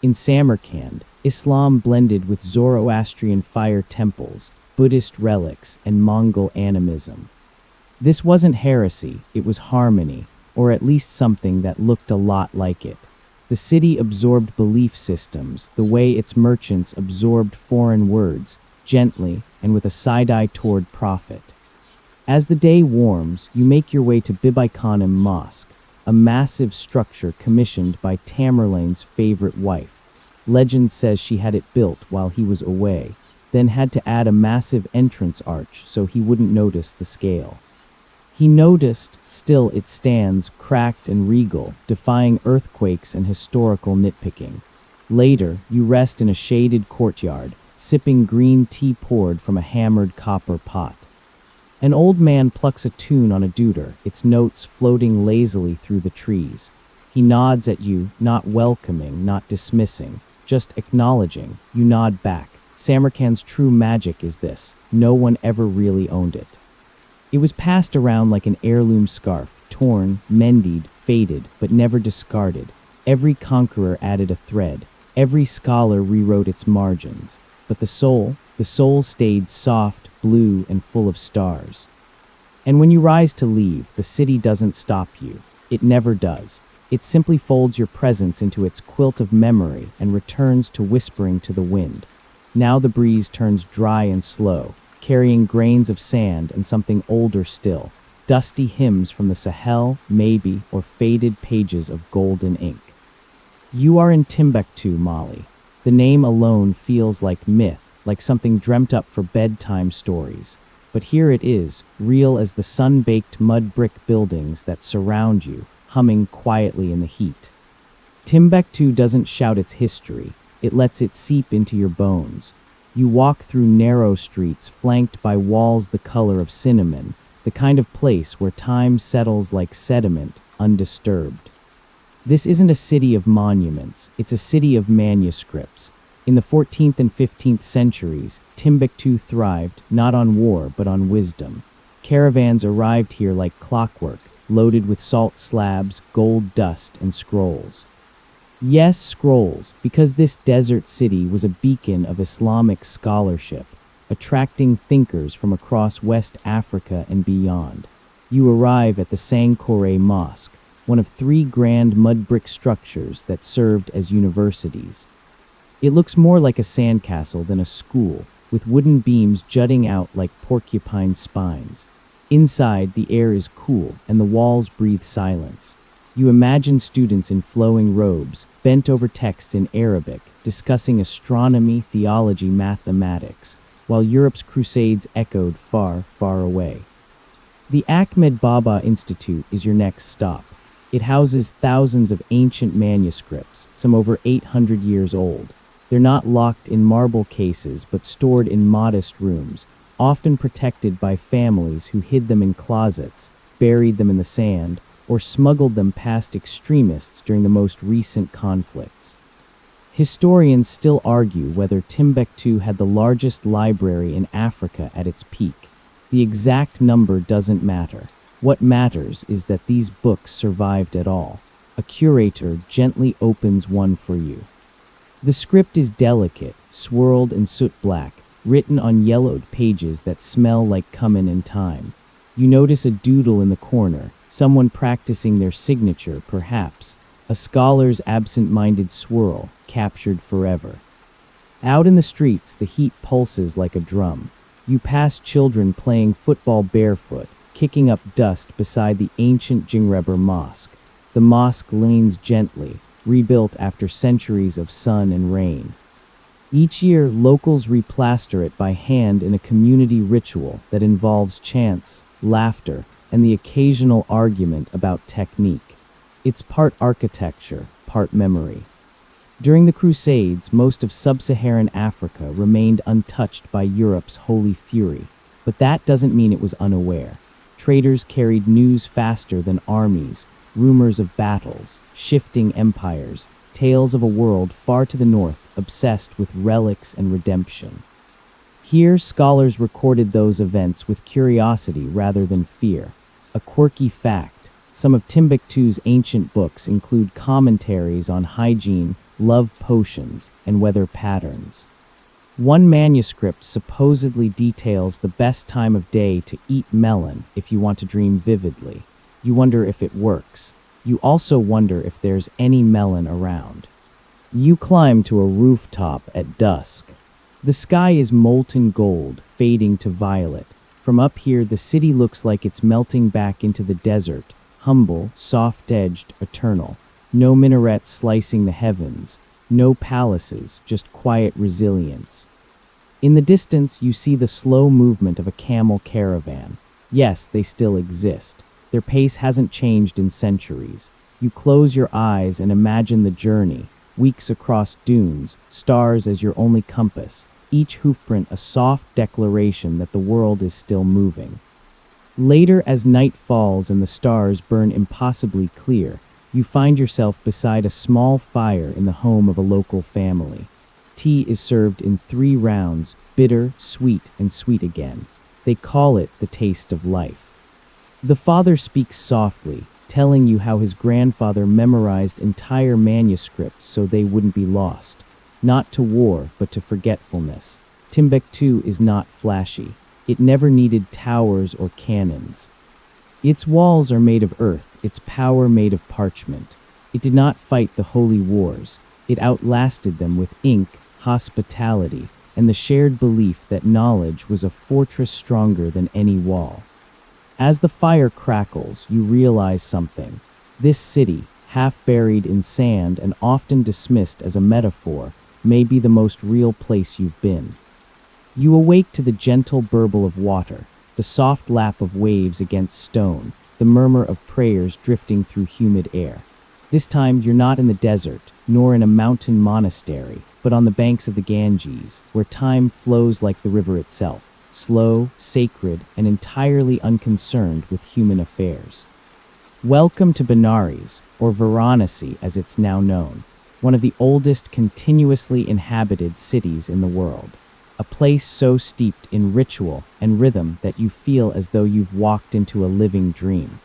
In Samarkand, Islam blended with Zoroastrian fire temples, Buddhist relics, and Mongol animism. This wasn't heresy, it was harmony. or at least something that looked a lot like it. The city absorbed belief systems, the way its merchants absorbed foreign words, gently and with a side eye toward profit. As the day warms, you make your way to Bibiconim Mosque, a massive structure commissioned by Tamerlane's favorite wife. Legend says she had it built while he was away, then had to add a massive entrance arch so he wouldn't notice the scale. He noticed, still it stands, cracked and regal, defying earthquakes and historical nitpicking. Later, you rest in a shaded courtyard, sipping green tea poured from a hammered copper pot. An old man plucks a tune on a deuter, its notes floating lazily through the trees. He nods at you, not welcoming, not dismissing, just acknowledging. You nod back. Samarkand's true magic is this: no one ever really owned it. It was passed around like an heirloom scarf, torn, mended, faded, but never discarded. Every conqueror added a thread. Every scholar rewrote its margins. But the soul stayed soft, blue, and full of stars. And when you rise to leave, the city doesn't stop you. It never does. It simply folds your presence into its quilt of memory and returns to whispering to the wind. Now the breeze turns dry and slow, carrying grains of sand and something older still, dusty hymns from the Sahel, maybe, or faded pages of golden ink. You are in Timbuktu, Mali. The name alone feels like myth, like something dreamt up for bedtime stories. But here it is, real as the sun-baked mud brick buildings that surround you, humming quietly in the heat. Timbuktu doesn't shout its history, it lets it seep into your bones. You walk through narrow streets flanked by walls the color of cinnamon, the kind of place where time settles like sediment, undisturbed. This isn't a city of monuments, it's a city of manuscripts. In the 14th and 15th centuries, Timbuktu thrived, not on war, but on wisdom. Caravans arrived here like clockwork, loaded with salt slabs, gold dust, and scrolls. Yes, scrolls, because this desert city was a beacon of Islamic scholarship, attracting thinkers from across West Africa and beyond. You arrive at the Sankore Mosque, one of 3 grand mud brick structures that served as universities. It looks more like a sandcastle than a school, with wooden beams jutting out like porcupine spines. Inside, the air is cool, and the walls breathe silence. You imagine students in flowing robes, bent over texts in Arabic, discussing astronomy, theology, mathematics, while Europe's crusades echoed far, far away. The Ahmed Baba Institute is your next stop. It houses thousands of ancient manuscripts, some over 800 years old. They're not locked in marble cases, but stored in modest rooms, often protected by families who hid them in closets, buried them in the sand, or smuggled them past extremists during the most recent conflicts. Historians still argue whether Timbuktu had the largest library in Africa at its peak. The exact number doesn't matter. What matters is that these books survived at all. A curator gently opens one for you. The script is delicate, swirled and soot black, written on yellowed pages that smell like cumin and thyme. You notice a doodle in the corner, someone practicing their signature, perhaps, a scholar's absent-minded swirl, captured forever. Out in the streets, the heat pulses like a drum. You pass children playing football barefoot, kicking up dust beside the ancient Jingreber Mosque. The mosque leans gently, rebuilt after centuries of sun and rain. Each year, locals replaster it by hand in a community ritual that involves chants, laughter, and the occasional argument about technique. It's part architecture, part memory. During the Crusades, most of sub-Saharan Africa remained untouched by Europe's holy fury, but that doesn't mean it was unaware. Traders carried news faster than armies, rumors of battles, shifting empires, tales of a world far to the north obsessed with relics and redemption. Here, scholars recorded those events with curiosity rather than fear. A quirky fact: some of Timbuktu's ancient books include commentaries on hygiene, love potions, and weather patterns. One manuscript supposedly details the best time of day to eat melon if you want to dream vividly. You wonder if it works. You also wonder if there's any melon around. You climb to a rooftop at dusk. The sky is molten gold, fading to violet. From up here, the city looks like it's melting back into the desert, humble, soft-edged, eternal. No minarets slicing the heavens, no palaces, just quiet resilience. In the distance, you see the slow movement of a camel caravan. Yes, they still exist. Their pace hasn't changed in centuries. You close your eyes and imagine the journey, weeks across dunes, stars as your only compass, each hoofprint a soft declaration that the world is still moving. Later, as night falls and the stars burn impossibly clear, you find yourself beside a small fire in the home of a local family. Tea is served in 3 rounds, bitter, sweet, and sweet again. They call it the taste of life. The father speaks softly, telling you how his grandfather memorized entire manuscripts so they wouldn't be lost. Not to war, but to forgetfulness. Timbuktu is not flashy. It never needed towers or cannons. Its walls are made of earth, its power made of parchment. It did not fight the holy wars. It outlasted them with ink, hospitality, and the shared belief that knowledge was a fortress stronger than any wall. As the fire crackles, you realize something. This city, half buried in sand and often dismissed as a metaphor, may be the most real place you've been. You awake to the gentle burble of water, the soft lap of waves against stone, the murmur of prayers drifting through humid air. This time, you're not in the desert, nor in a mountain monastery, but on the banks of the Ganges, where time flows like the river itself. Slow, sacred, and entirely unconcerned with human affairs. Welcome to Benares, or Varanasi as it's now known, one of the oldest continuously inhabited cities in the world. A place so steeped in ritual and rhythm that you feel as though you've walked into a living dream.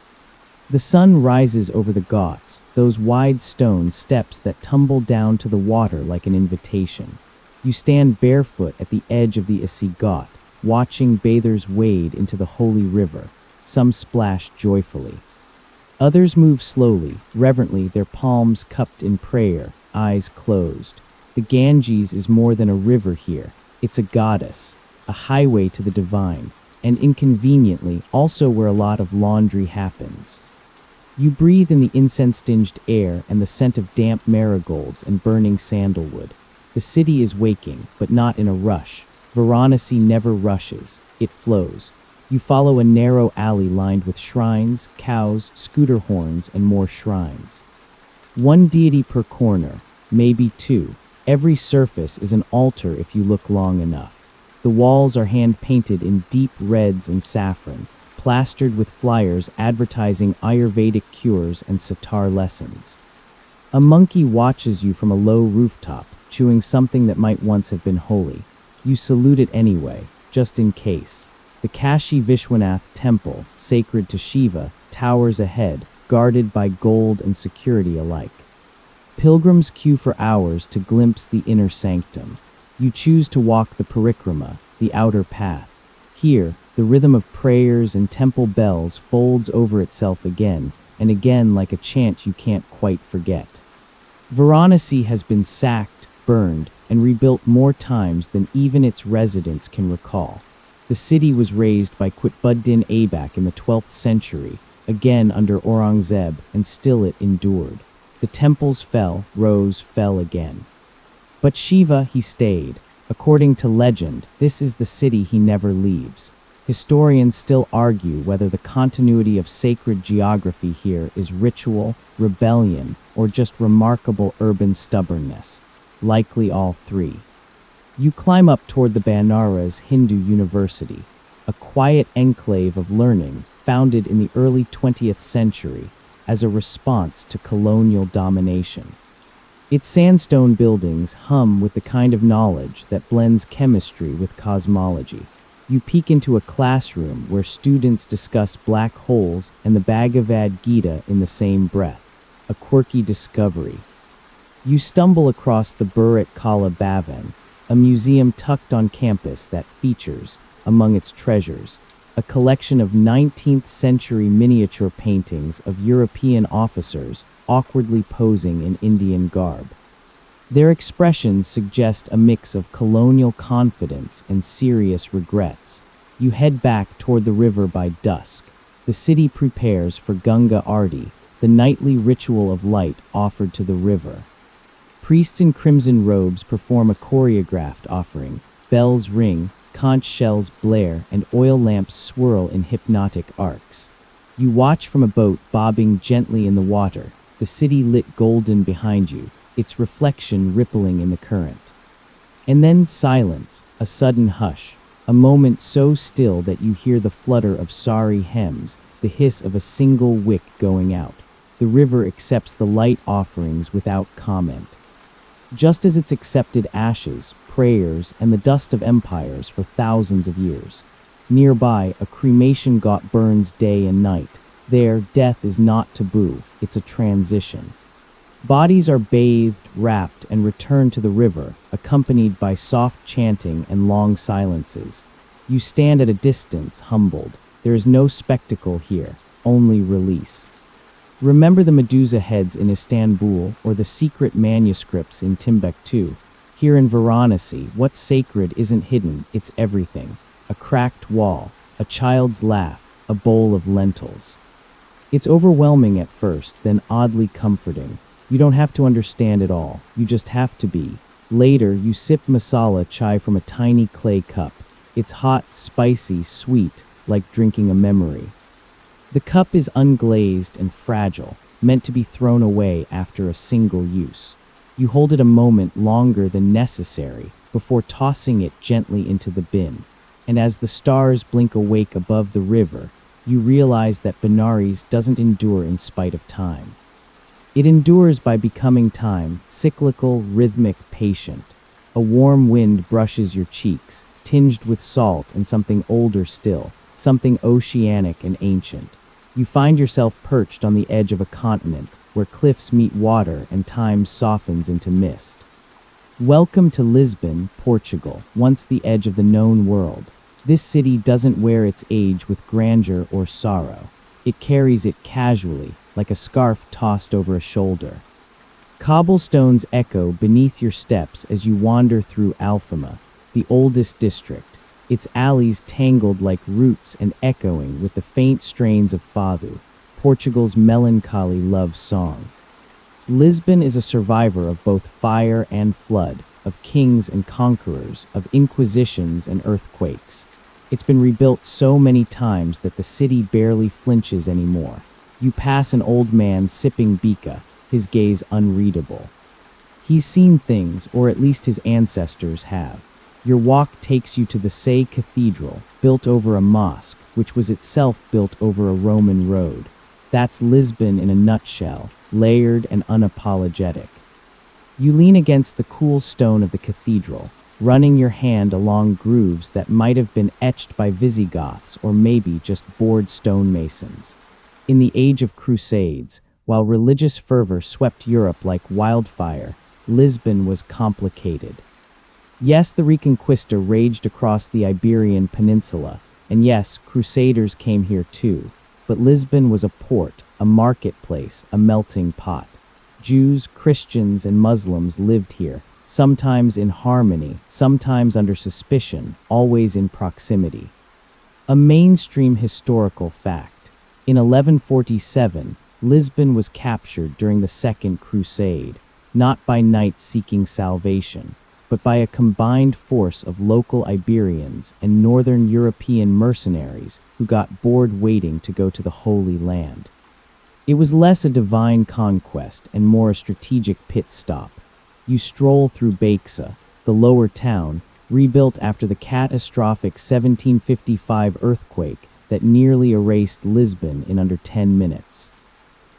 The sun rises over the Ghats, those wide stone steps that tumble down to the water like an invitation. You stand barefoot at the edge of the Isi Ghat, watching bathers wade into the holy river. Some splash joyfully. Others move slowly, reverently, their palms cupped in prayer, eyes closed. The Ganges is more than a river here. It's a goddess, a highway to the divine, and inconveniently, also where a lot of laundry happens. You breathe in the incense-tinged air and the scent of damp marigolds and burning sandalwood. The city is waking, but not in a rush. Varanasi never rushes, it flows. You follow a narrow alley lined with shrines, cows, scooter horns, and more shrines. 1 deity per corner, maybe 2. Every surface is an altar if you look long enough. The walls are hand-painted in deep reds and saffron, plastered with flyers advertising Ayurvedic cures and sitar lessons. A monkey watches you from a low rooftop, chewing something that might once have been holy. You salute it anyway, just in case. The Kashi Vishwanath temple, sacred to Shiva, towers ahead, guarded by gold and security alike. Pilgrims queue for hours to glimpse the inner sanctum. You choose to walk the parikrama, the outer path. Here, the rhythm of prayers and temple bells folds over itself again and again like a chant you can't quite forget. Varanasi has been sacked, burned, and rebuilt more times than even its residents can recall. The city was razed by Qutbuddin Aibak in the 12th century, again under Aurangzeb, and still it endured. The temples fell, rose, fell again. But Shiva, he stayed. According to legend, this is the city he never leaves. Historians still argue whether the continuity of sacred geography here is ritual, rebellion, or just remarkable urban stubbornness. Likely all 3. You climb up toward the Banaras Hindu University, a quiet enclave of learning founded in the early 20th century as a response to colonial domination. Its sandstone buildings hum with the kind of knowledge that blends chemistry with cosmology. You peek into a classroom where students discuss black holes and the Bhagavad Gita in the same breath, a quirky discovery. You stumble across the Burat Kala Bhavan, a museum tucked on campus that features, among its treasures, a collection of 19th century miniature paintings of European officers awkwardly posing in Indian garb. Their expressions suggest a mix of colonial confidence and serious regrets. You head back toward the river by dusk. The city prepares for Ganga Aarti, the nightly ritual of light offered to the river. Priests in crimson robes perform a choreographed offering. Bells ring, conch shells blare, and oil lamps swirl in hypnotic arcs. You watch from a boat bobbing gently in the water, the city lit golden behind you, its reflection rippling in the current. And then silence, a sudden hush, a moment so still that you hear the flutter of sari hems, the hiss of a single wick going out. The river accepts the light offerings without comment. Just as it's accepted ashes, prayers, and the dust of empires for thousands of years. Nearby, a cremation ghat burns day and night. There, death is not taboo, it's a transition. Bodies are bathed, wrapped, and returned to the river, accompanied by soft chanting and long silences. You stand at a distance, humbled. There is no spectacle here, only release. Remember the Medusa heads in Istanbul or the secret manuscripts in Timbuktu. Here in Varanasi, what's sacred isn't hidden, it's everything. A cracked wall, a child's laugh, a bowl of lentils. It's overwhelming at first, then oddly comforting. You don't have to understand it all, you just have to be. Later, you sip masala chai from a tiny clay cup. It's hot, spicy, sweet, like drinking a memory. The cup is unglazed and fragile, meant to be thrown away after a single use. You hold it a moment longer than necessary before tossing it gently into the bin. And as the stars blink awake above the river, you realize that Benares doesn't endure in spite of time. It endures by becoming time, cyclical, rhythmic, patient. A warm wind brushes your cheeks, tinged with salt and something older still, something oceanic and ancient. You find yourself perched on the edge of a continent where cliffs meet water and time softens into mist. Welcome to Lisbon, Portugal, once the edge of the known world. This city doesn't wear its age with grandeur or sorrow. It carries it casually, like a scarf tossed over a shoulder. Cobblestones echo beneath your steps as you wander through Alfama, the oldest district, its alleys tangled like roots and echoing with the faint strains of fado, Portugal's melancholy love song. Lisbon is a survivor of both fire and flood, of kings and conquerors, of inquisitions and earthquakes. It's been rebuilt so many times that the city barely flinches anymore. You pass an old man sipping bica, his gaze unreadable. He's seen things, or at least his ancestors have. Your walk takes you to the Say Cathedral, built over a mosque, which was itself built over a Roman road. That's Lisbon in a nutshell, layered and unapologetic. You lean against the cool stone of the cathedral, running your hand along grooves that might have been etched by Visigoths or maybe just bored stonemasons. In the age of crusades, while religious fervor swept Europe like wildfire, Lisbon was complicated. Yes, the Reconquista raged across the Iberian Peninsula, and yes, crusaders came here too. But Lisbon was a port, a marketplace, a melting pot. Jews, Christians, and Muslims lived here, sometimes in harmony, sometimes under suspicion, always in proximity. A mainstream historical fact. In 1147, Lisbon was captured during the Second Crusade, not by knights seeking salvation, but by a combined force of local Iberians and northern European mercenaries who got bored waiting to go to the Holy Land. It was less a divine conquest and more a strategic pit stop. You stroll through Baixa, the lower town, rebuilt after the catastrophic 1755 earthquake that nearly erased Lisbon in under 10 minutes.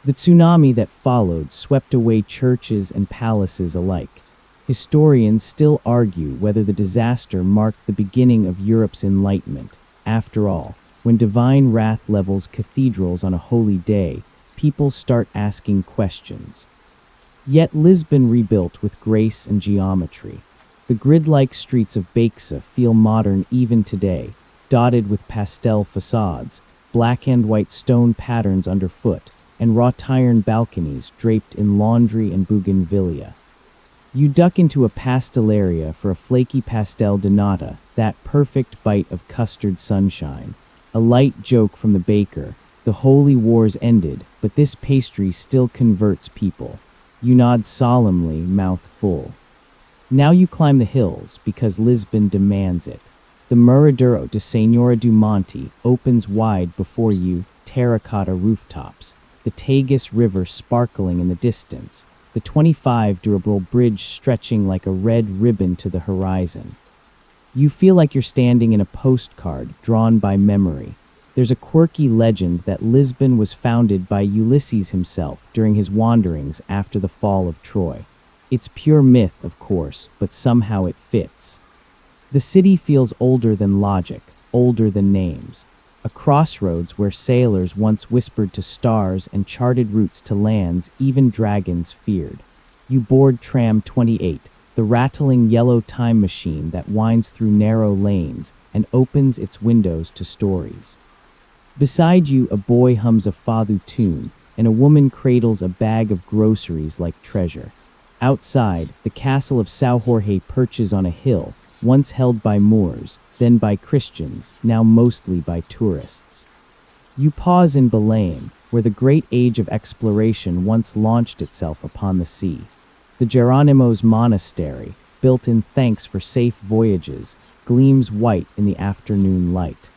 The tsunami that followed swept away churches and palaces alike. Historians still argue whether the disaster marked the beginning of Europe's enlightenment. After all, when divine wrath levels cathedrals on a holy day, people start asking questions. Yet Lisbon rebuilt with grace and geometry. The grid-like streets of Baixa feel modern even today, dotted with pastel facades, black and white stone patterns underfoot, and wrought iron balconies draped in laundry and bougainvillea. You duck into a pasteleria for a flaky pastel de nata, that perfect bite of custard sunshine. A light joke from the baker: the holy wars ended, but this pastry still converts people. You nod solemnly, mouth full. Now you climb the hills, because Lisbon demands it. The Muradouro de Senhora do Monte opens wide before you, terracotta rooftops, the Tagus River sparkling in the distance, the 25 durable bridge stretching like a red ribbon to the horizon. You feel like you're standing in a postcard drawn by memory. There's a quirky legend that Lisbon was founded by Ulysses himself during his wanderings after the fall of Troy. It's pure myth, of course, but somehow it fits. The city feels older than logic, older than names. A crossroads where sailors once whispered to stars and charted routes to lands even dragons feared. You board tram 28, the rattling yellow time machine that winds through narrow lanes and opens its windows to stories. Beside you, a boy hums a fado tune, and a woman cradles a bag of groceries like treasure. Outside, the castle of São Jorge perches on a hill, once held by Moors, then by Christians, now mostly by tourists. You pause in Belém, where the great age of exploration once launched itself upon the sea. The Geronimo's monastery, built in thanks for safe voyages, gleams white in the afternoon light.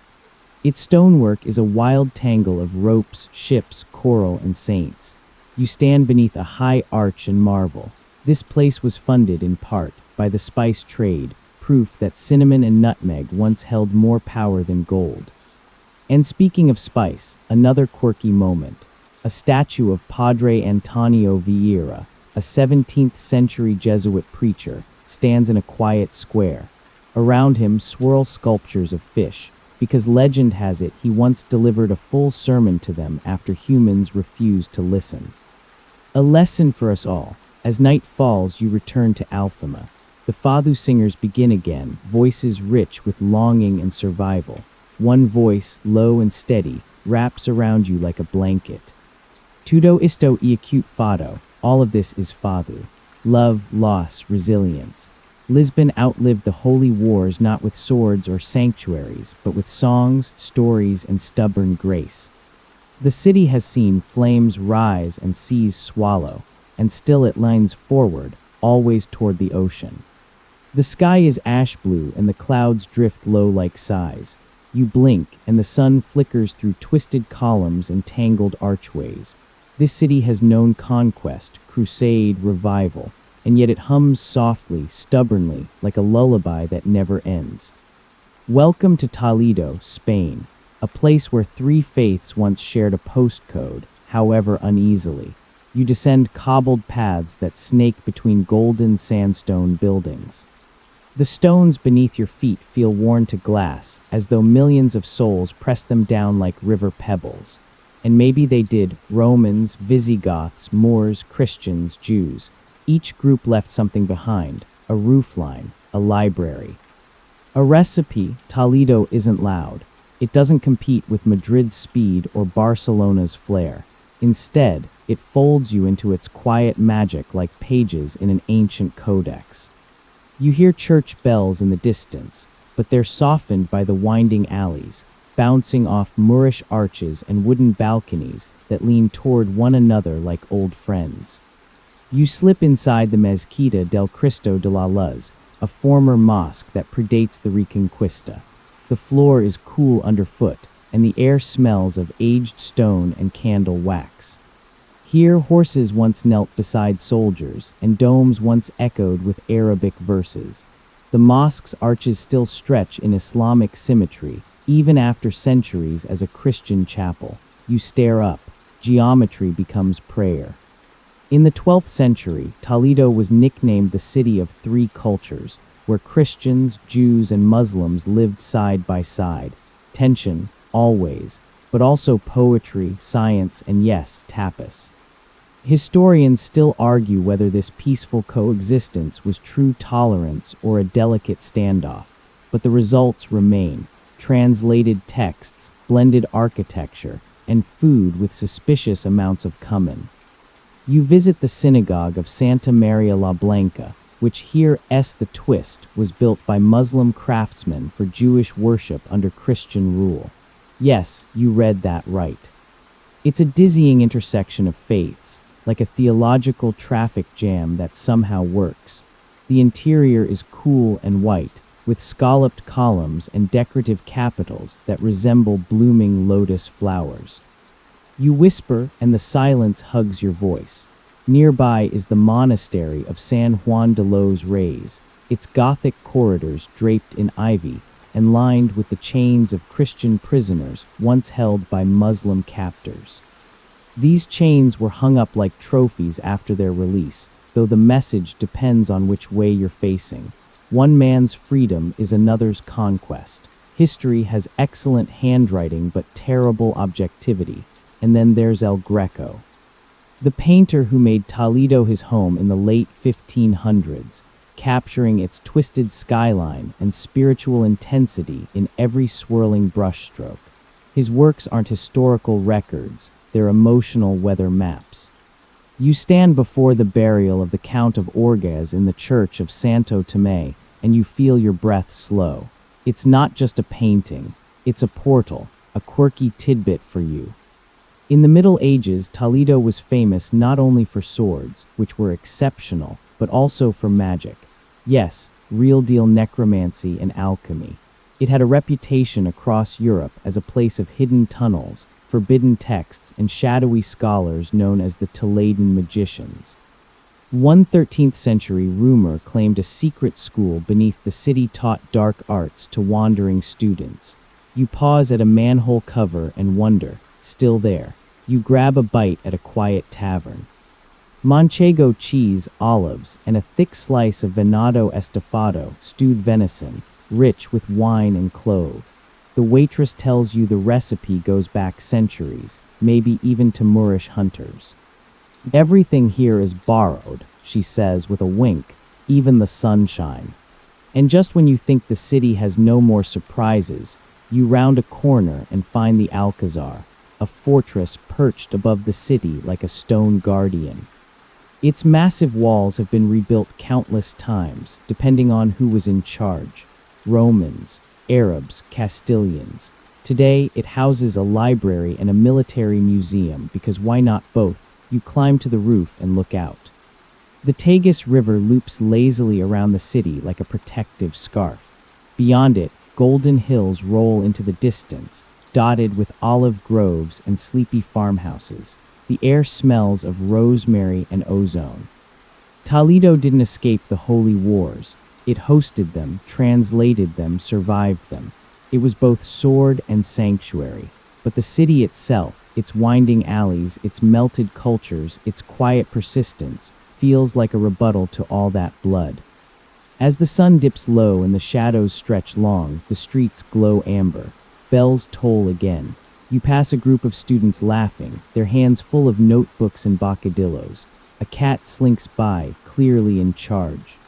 Its stonework is a wild tangle of ropes, ships, coral, and saints. You stand beneath a high arch and marvel. This place was funded, in part, by the spice trade, proof that cinnamon and nutmeg once held more power than gold. And speaking of spice, another quirky moment. A statue of Padre Antonio Vieira, a 17th century Jesuit preacher, stands in a quiet square. Around him swirl sculptures of fish, because legend has it he once delivered a full sermon to them after humans refused to listen. A lesson for us all. As night falls, you return to Alfama. The fado singers begin again, voices rich with longing and survival. One voice, low and steady, wraps around you like a blanket. Tudo isto e acute fado. All of this is fado. Love, loss, resilience. Lisbon outlived the holy wars not with swords or sanctuaries, but with songs, stories, and stubborn grace. The city has seen flames rise and seas swallow, and still it lines forward, always toward the ocean. The sky is ash blue and the clouds drift low like sighs. You blink and the sun flickers through twisted columns and tangled archways. This city has known conquest, crusade, revival, and yet it hums softly, stubbornly, like a lullaby that never ends. Welcome to Toledo, Spain, a place where three faiths once shared a postcode, however uneasily. You descend cobbled paths that snake between golden sandstone buildings. The stones beneath your feet feel worn to glass, as though millions of souls pressed them down like river pebbles. And maybe they did. Romans, Visigoths, Moors, Christians, Jews. Each group left something behind, a roofline, a library. A recipe. Toledo isn't loud. It doesn't compete with Madrid's speed or Barcelona's flair. Instead, it folds you into its quiet magic like pages in an ancient codex. You hear church bells in the distance, but they're softened by the winding alleys, bouncing off Moorish arches and wooden balconies that lean toward one another like old friends. You slip inside the Mezquita del Cristo de la Luz, a former mosque that predates the Reconquista. The floor is cool underfoot, and the air smells of aged stone and candle wax. Here, horses once knelt beside soldiers, and domes once echoed with Arabic verses. The mosque's arches still stretch in Islamic symmetry, even after centuries as a Christian chapel. You stare up. Geometry becomes prayer. In the 12th century, Toledo was nicknamed the city of three cultures, where Christians, Jews, and Muslims lived side by side. Tension, always, but also poetry, science, and yes, tapas. Historians still argue whether this peaceful coexistence was true tolerance or a delicate standoff, but the results remain. translated texts, blended architecture, and food with suspicious amounts of cumin. You visit the synagogue of Santa Maria la Blanca, which here the twist was built by Muslim craftsmen for Jewish worship under Christian rule. Yes, you read that right. It's a dizzying intersection of faiths, like a theological traffic jam that somehow works. The interior is cool and white, with scalloped columns and decorative capitals that resemble blooming lotus flowers. You whisper, and the silence hugs your voice. Nearby is the monastery of San Juan de los Reyes, its Gothic corridors draped in ivy and lined with the chains of Christian prisoners once held by Muslim captors. These chains were hung up like trophies after their release, though the message depends on which way you're facing. One man's freedom is another's conquest. History has excellent handwriting but terrible objectivity. And then there's El Greco, the painter who made Toledo his home in the late 1500s, capturing its twisted skyline and spiritual intensity in every swirling brushstroke. His works aren't historical records, they're emotional weather maps. You stand before the burial of the Count of Orgaz in the church of Santo Tomé, and you feel your breath slow. It's not just a painting, it's a portal, a quirky tidbit for you. In the Middle Ages, Toledo was famous not only for swords, which were exceptional, but also for magic. Yes, real-deal necromancy and alchemy. It had a reputation across Europe as a place of hidden tunnels, forbidden texts, and shadowy scholars known as the Toledan magicians. One 13th century rumor claimed a secret school beneath the city taught dark arts to wandering students. You pause at a manhole cover and wonder, still there. You grab a bite at a quiet tavern. Manchego cheese, olives, and a thick slice of venado estofado, stewed venison, rich with wine and clove. The waitress tells you the recipe goes back centuries, maybe even to Moorish hunters. Everything here is borrowed, she says with a wink, even the sunshine. And just when you think the city has no more surprises, you round a corner and find the Alcazar, a fortress perched above the city like a stone guardian. Its massive walls have been rebuilt countless times, depending on who was in charge. Romans, Arabs, Castilians. Today, it houses a library and a military museum, because why not both? You climb to the roof and look out. The Tagus River loops lazily around the city like a protective scarf. Beyond it, golden hills roll into the distance, dotted with olive groves and sleepy farmhouses. The air smells of rosemary and ozone. Toledo didn't escape the holy wars. It hosted them, translated them, survived them. It was both sword and sanctuary. But the city itself, its winding alleys, its melted cultures, its quiet persistence, feels like a rebuttal to all that blood. As the sun dips low and the shadows stretch long, the streets glow amber. Bells toll again. You pass a group of students laughing, their hands full of notebooks and bocadillos. A cat slinks by, clearly in charge.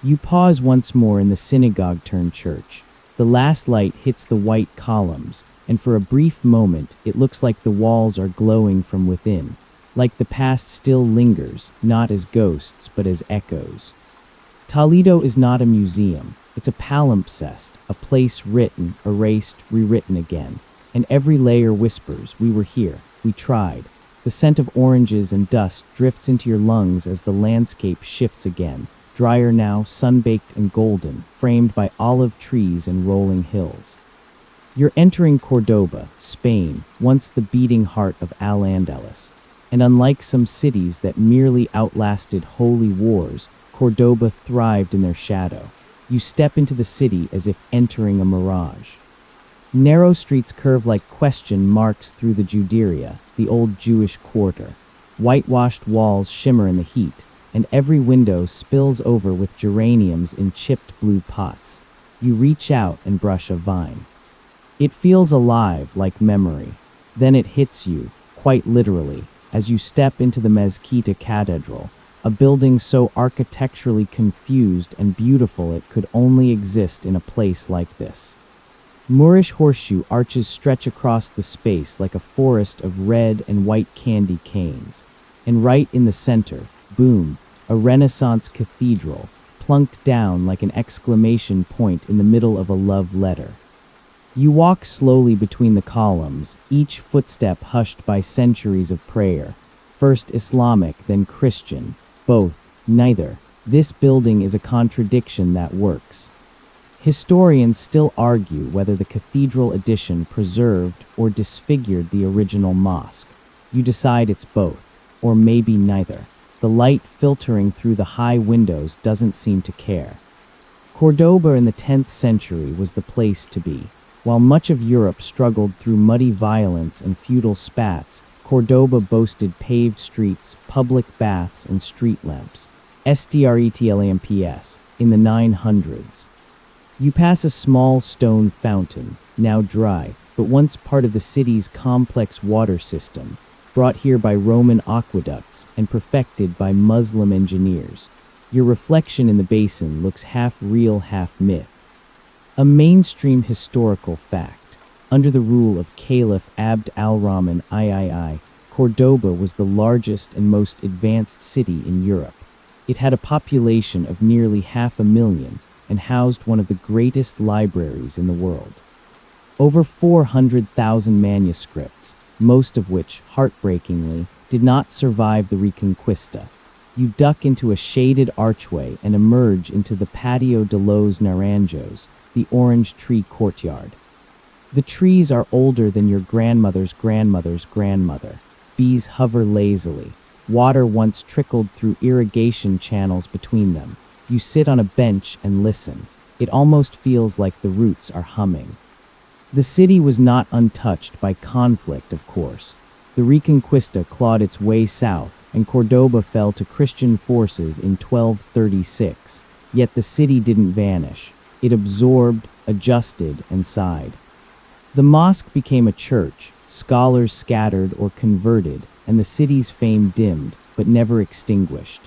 You pause once more in the synagogue-turned-church. The last light hits the white columns, and for a brief moment, it looks like the walls are glowing from within, like the past still lingers, not as ghosts, but as echoes. Toledo is not a museum. It's a palimpsest, a place written, erased, rewritten again. And every layer whispers, we were here, we tried. The scent of oranges and dust drifts into your lungs as the landscape shifts again, drier now, sun-baked and golden, framed by olive trees and rolling hills. You're entering Cordoba, Spain, once the beating heart of Al-Andalus. And unlike some cities that merely outlasted holy wars, Cordoba thrived in their shadow. You step into the city as if entering a mirage. Narrow streets curve like question marks through the Juderia, the old Jewish quarter. Whitewashed walls shimmer in the heat, and every window spills over with geraniums in chipped blue pots. You reach out and brush a vine. It feels alive, like memory. Then it hits you, quite literally, as you step into the Mezquita Cathedral, a building so architecturally confused and beautiful it could only exist in a place like this. Moorish horseshoe arches stretch across the space like a forest of red and white candy canes. And right in the center, boom, a Renaissance cathedral, plunked down like an exclamation point in the middle of a love letter. You walk slowly between the columns, each footstep hushed by centuries of prayer. First Islamic, then Christian. Both, neither. This building is a contradiction that works. Historians still argue whether the cathedral addition preserved or disfigured the original mosque. You decide it's both, or maybe neither. The light filtering through the high windows doesn't seem to care. Cordoba in the 10th century was the place to be. While much of Europe struggled through muddy violence and feudal spats, Cordoba boasted paved streets, public baths, and street lamps. Stretlamps in the 900s. You pass a small stone fountain, now dry, but once part of the city's complex water system, brought here by Roman aqueducts and perfected by Muslim engineers. Your reflection in the basin looks half real, half myth. A mainstream historical fact. Under the rule of Caliph Abd al-Rahman III, Cordoba was the largest and most advanced city in Europe. It had a population of nearly 500,000 and housed one of the greatest libraries in the world. Over 400,000 manuscripts, most of which, heartbreakingly, did not survive the Reconquista. You duck into a shaded archway and emerge into the Patio de los Naranjos, the orange tree courtyard. The trees are older than your grandmother's grandmother's grandmother. Bees hover lazily. Water once trickled through irrigation channels between them. You sit on a bench and listen. It almost feels like the roots are humming. The city was not untouched by conflict, of course. The Reconquista clawed its way south, and Cordoba fell to Christian forces in 1236. Yet the city didn't vanish. It absorbed, adjusted, and sighed. The mosque became a church, scholars scattered or converted, and the city's fame dimmed, but never extinguished.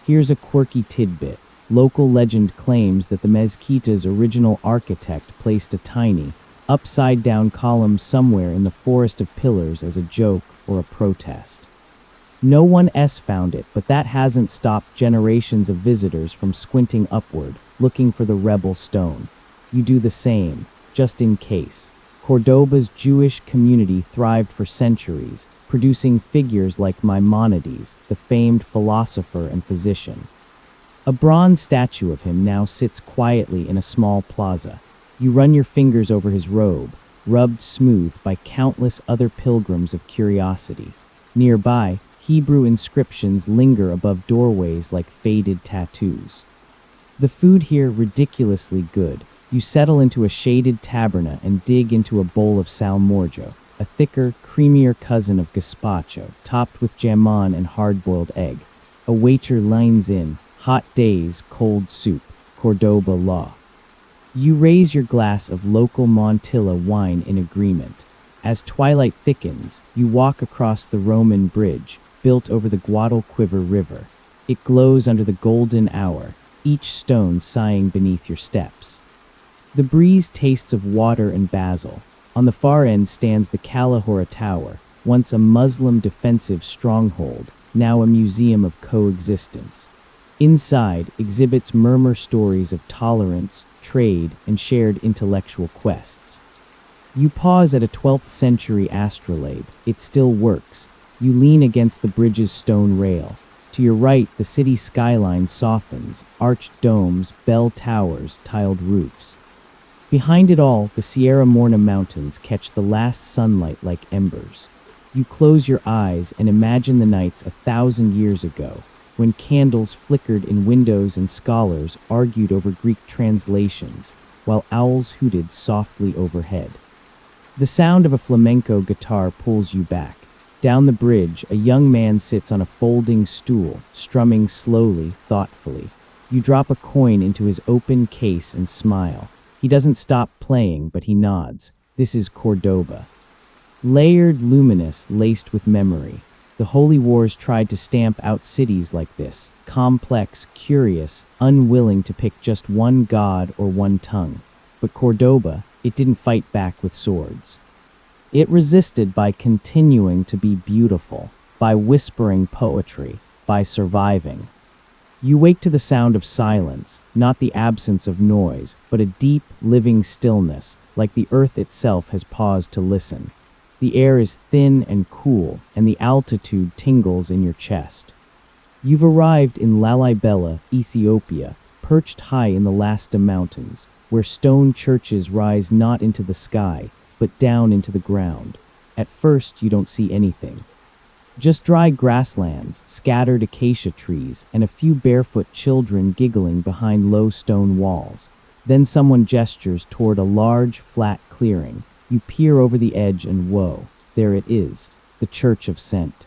Here's a quirky tidbit. Local legend claims that the mezquita's original architect placed a tiny, upside-down column somewhere in the forest of pillars as a joke or a protest. No one else found it, but that hasn't stopped generations of visitors from squinting upward, looking for the rebel stone. You do the same, just in case. Cordoba's Jewish community thrived for centuries, producing figures like Maimonides, the famed philosopher and physician. A bronze statue of him now sits quietly in a small plaza. You run your fingers over his robe, rubbed smooth by countless other pilgrims of curiosity. Nearby, Hebrew inscriptions linger above doorways like faded tattoos. The food here ridiculously good. You settle into a shaded taberna and dig into a bowl of salmorgio, a thicker, creamier cousin of gazpacho, topped with jamon and hard-boiled egg. A waiter leans in, hot days, cold soup, Cordoba law. You raise your glass of local Montilla wine in agreement. As twilight thickens, you walk across the Roman bridge, built over the Guadalquivir River. It glows under the golden hour, each stone sighing beneath your steps. The breeze tastes of water and basil. On the far end stands the Calahorra Tower, once a Muslim defensive stronghold, now a museum of coexistence. Inside, exhibits murmur stories of tolerance, trade, and shared intellectual quests. You pause at a 12th century astrolabe. It still works. You lean against the bridge's stone rail. To your right, the city skyline softens, arched domes, bell towers, tiled roofs. Behind it all, the Sierra Morena Mountains catch the last sunlight like embers. You close your eyes and imagine the nights 1,000 years ago, when candles flickered in windows and scholars argued over Greek translations, while owls hooted softly overhead. The sound of a flamenco guitar pulls you back. Down the bridge, a young man sits on a folding stool, strumming slowly, thoughtfully. You drop a coin into his open case and smile. He doesn't stop playing, but he nods. This is Cordoba. Layered, luminous, laced with memory. The Holy Wars tried to stamp out cities like this, complex, curious, unwilling to pick just one god or one tongue. But Cordoba, It didn't fight back with swords. It resisted by continuing to be beautiful, by whispering poetry, by surviving. You wake to the sound of silence, not the absence of noise, but a deep, living stillness, like the earth itself has paused to listen. The air is thin and cool, and the altitude tingles in your chest. You've arrived in Lalibela, Ethiopia, perched high in the Lasta Mountains, where stone churches rise not into the sky, but down into the ground. At first, you don't see anything. Just dry grasslands, scattered acacia trees, and a few barefoot children giggling behind low stone walls. Then someone gestures toward a large, flat clearing. You peer over the edge and whoa, there it is, the Church of St.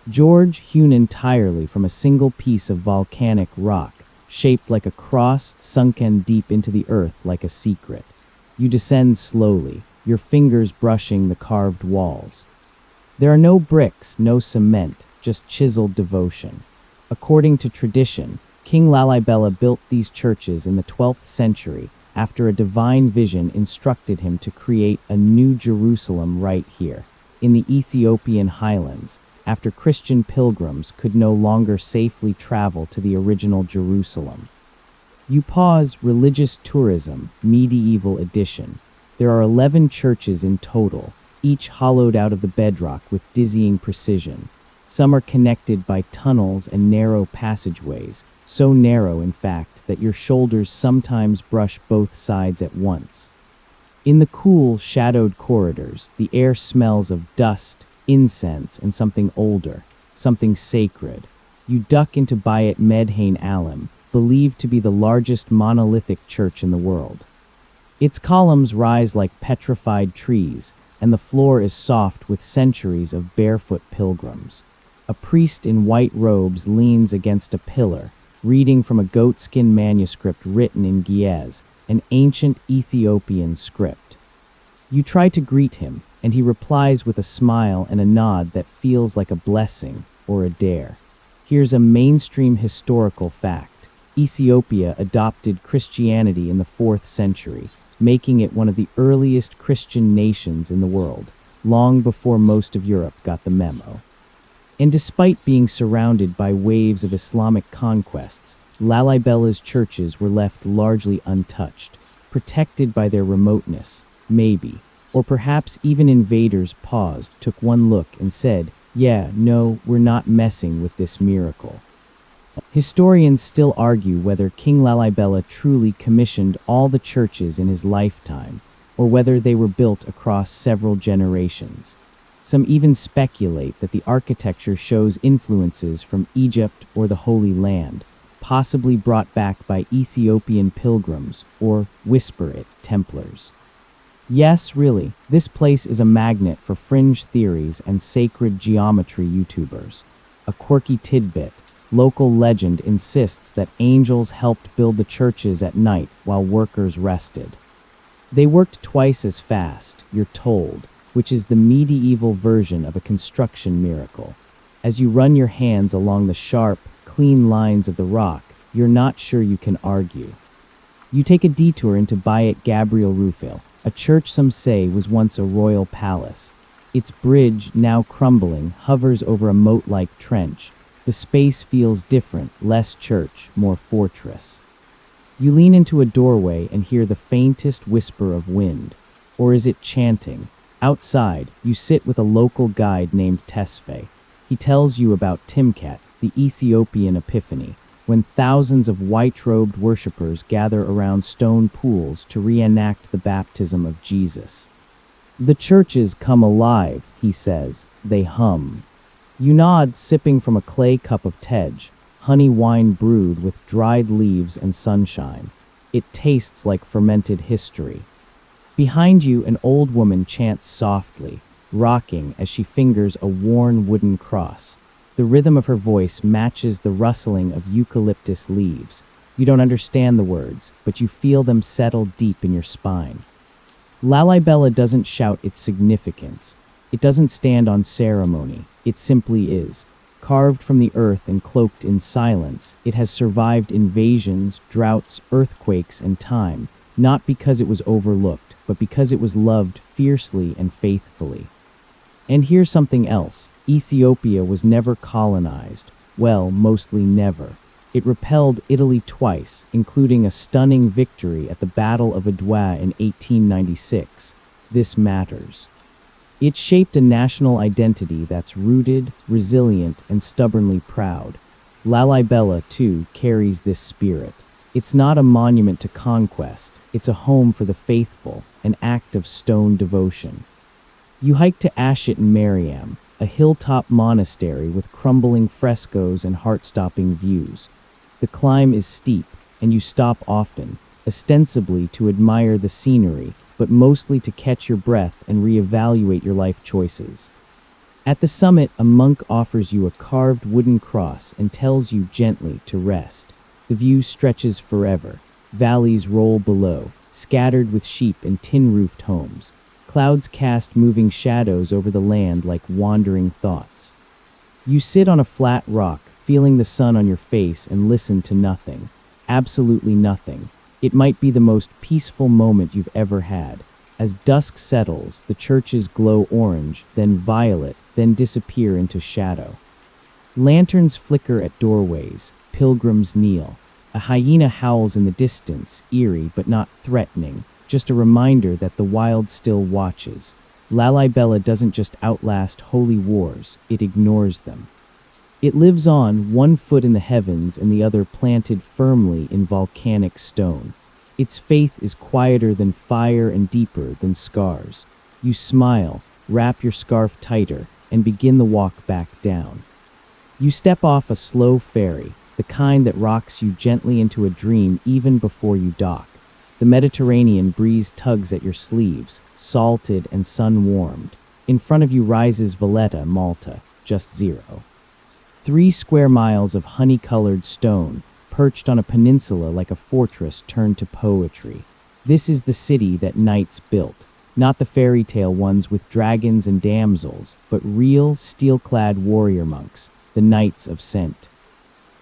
George, hewn entirely from a single piece of volcanic rock, shaped like a cross, sunken deep into the earth like a secret. You descend slowly, your fingers brushing the carved walls. There are no bricks, no cement, just chiseled devotion. According to tradition, King Lalibela built these churches in the 12th century after a divine vision instructed him to create a new Jerusalem right here, in the Ethiopian highlands, after Christian pilgrims could no longer safely travel to the original Jerusalem. You pause, religious tourism, medieval edition. There are 11 churches in total, each hollowed out of the bedrock with dizzying precision. Some are connected by tunnels and narrow passageways, so narrow, in fact, that your shoulders sometimes brush both sides at once. In the cool, shadowed corridors, the air smells of dust, incense, and something older, something sacred. You duck into Bayat Medhain Alim, believed to be the largest monolithic church in the world. Its columns rise like petrified trees, and the floor is soft with centuries of barefoot pilgrims. A priest in white robes leans against a pillar, reading from a goatskin manuscript written in Ge'ez, an ancient Ethiopian script. You try to greet him, and he replies with a smile and a nod that feels like a blessing or a dare. Here's a mainstream historical fact. Ethiopia adopted Christianity in the 4th century, making it one of the earliest Christian nations in the world, long before most of Europe got the memo. And despite being surrounded by waves of Islamic conquests, Lalibela's churches were left largely untouched, protected by their remoteness, maybe. Or perhaps even invaders paused, took one look, and said, "Yeah, no, we're not messing with this miracle." Historians still argue whether King Lalibela truly commissioned all the churches in his lifetime, or whether they were built across several generations. Some even speculate that the architecture shows influences from Egypt or the Holy Land, possibly brought back by Ethiopian pilgrims or, whisper it, Templars. Yes, really, this place is a magnet for fringe theories and sacred geometry YouTubers. A quirky tidbit, local legend insists that angels helped build the churches at night while workers rested. They worked twice as fast, you're told, which is the medieval version of a construction miracle. As you run your hands along the sharp, clean lines of the rock, you're not sure you can argue. You take a detour into Bayat Gabriel Rufil, a church some say was once a royal palace. Its bridge, now crumbling, hovers over a moat-like trench. The space feels different, less church, more fortress. You lean into a doorway and hear the faintest whisper of wind. Or is it chanting? Outside, you sit with a local guide named Tesfaye. He tells you about Timkat, the Ethiopian Epiphany, when thousands of white-robed worshippers gather around stone pools to reenact the baptism of Jesus. The churches come alive, he says. They hum. You nod, sipping from a clay cup of tej, honey wine brewed with dried leaves and sunshine. It tastes like fermented history. Behind you, an old woman chants softly, rocking as she fingers a worn wooden cross. The rhythm of her voice matches the rustling of eucalyptus leaves. You don't understand the words, but you feel them settle deep in your spine. Lalibela doesn't shout its significance. It doesn't stand on ceremony. It simply is. Carved from the earth and cloaked in silence, it has survived invasions, droughts, earthquakes, and time, not because it was overlooked, but because it was loved fiercely and faithfully. And here's something else. Ethiopia was never colonized. Well, mostly never. It repelled Italy twice, including a stunning victory at the Battle of Adwa in 1896. This matters. It shaped a national identity that's rooted, resilient, and stubbornly proud. Lalibela, too, carries this spirit. It's not a monument to conquest, it's a home for the faithful, an act of stone devotion. You hike to Ashit and Mariam, a hilltop monastery with crumbling frescoes and heart-stopping views. The climb is steep, and you stop often, ostensibly to admire the scenery, but mostly to catch your breath and reevaluate your life choices. At the summit, a monk offers you a carved wooden cross and tells you gently to rest. The view stretches forever. Valleys roll below, scattered with sheep and tin-roofed homes. Clouds cast moving shadows over the land like wandering thoughts. You sit on a flat rock, feeling the sun on your face, and listen to nothing. Absolutely nothing. It might be the most peaceful moment you've ever had. As dusk settles, the churches glow orange, then violet, then disappear into shadow. Lanterns flicker at doorways. Pilgrims kneel. A hyena howls in the distance, eerie but not threatening, just a reminder that the wild still watches. Lalibela doesn't just outlast holy wars, it ignores them. It lives on, one foot in the heavens and the other planted firmly in volcanic stone. Its faith is quieter than fire and deeper than scars. You smile, wrap your scarf tighter, and begin the walk back down. You step off a slow ferry, the kind that rocks you gently into a dream even before you dock. The Mediterranean breeze tugs at your sleeves, salted and sun-warmed. In front of you rises Valletta, Malta, just 3 square miles of honey-colored stone, perched on a peninsula like a fortress turned to poetry. This is the city that knights built, not the fairy tale ones with dragons and damsels, but real, steel-clad warrior monks, the Knights of Sent.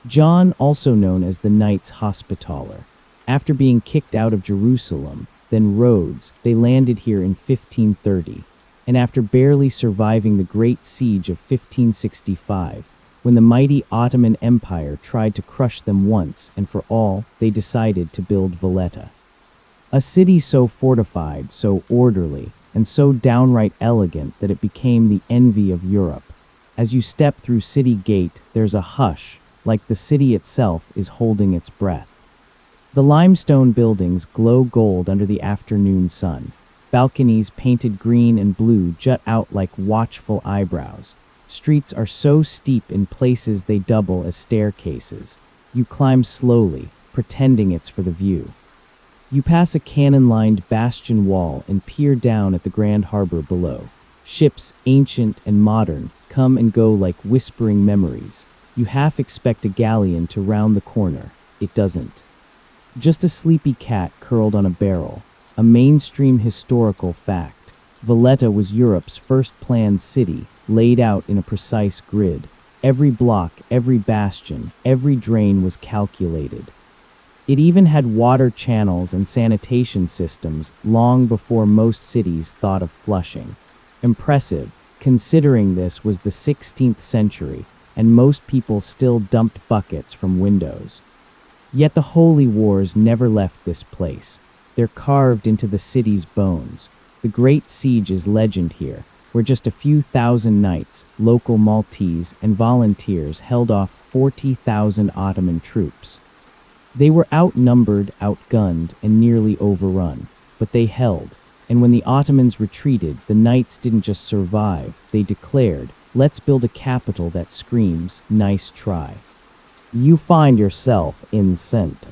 John, also known as the Knights Hospitaller. After being kicked out of Jerusalem, then Rhodes, they landed here in 1530, and after barely surviving the Great Siege of 1565, when the mighty Ottoman Empire tried to crush them once and for all, they decided to build Valletta. A city so fortified, so orderly, and so downright elegant that it became the envy of Europe. As you step through City Gate, there's a hush, like the city itself is holding its breath. The limestone buildings glow gold under the afternoon sun. Balconies painted green and blue jut out like watchful eyebrows. Streets are so steep in places they double as staircases. You climb slowly, pretending it's for the view. You pass a cannon-lined bastion wall and peer down at the Grand Harbor below. Ships, ancient and modern, come and go like whispering memories. You half expect a galleon to round the corner. It doesn't. Just a sleepy cat curled on a barrel. A mainstream historical fact. Valletta was Europe's first planned city, laid out in a precise grid. Every block, every bastion, every drain was calculated. It even had water channels and sanitation systems long before most cities thought of flushing. Impressive, considering this was the 16th century, and most people still dumped buckets from windows. Yet the holy wars never left this place. They're carved into the city's bones. The Great Siege is legend here, where just a few thousand knights, local Maltese, and volunteers held off 40,000 Ottoman troops. They were outnumbered, outgunned, and nearly overrun, but they held. And when the Ottomans retreated, the knights didn't just survive, they declared, "Let's build a capital that screams, nice try." You find yourself in Sent.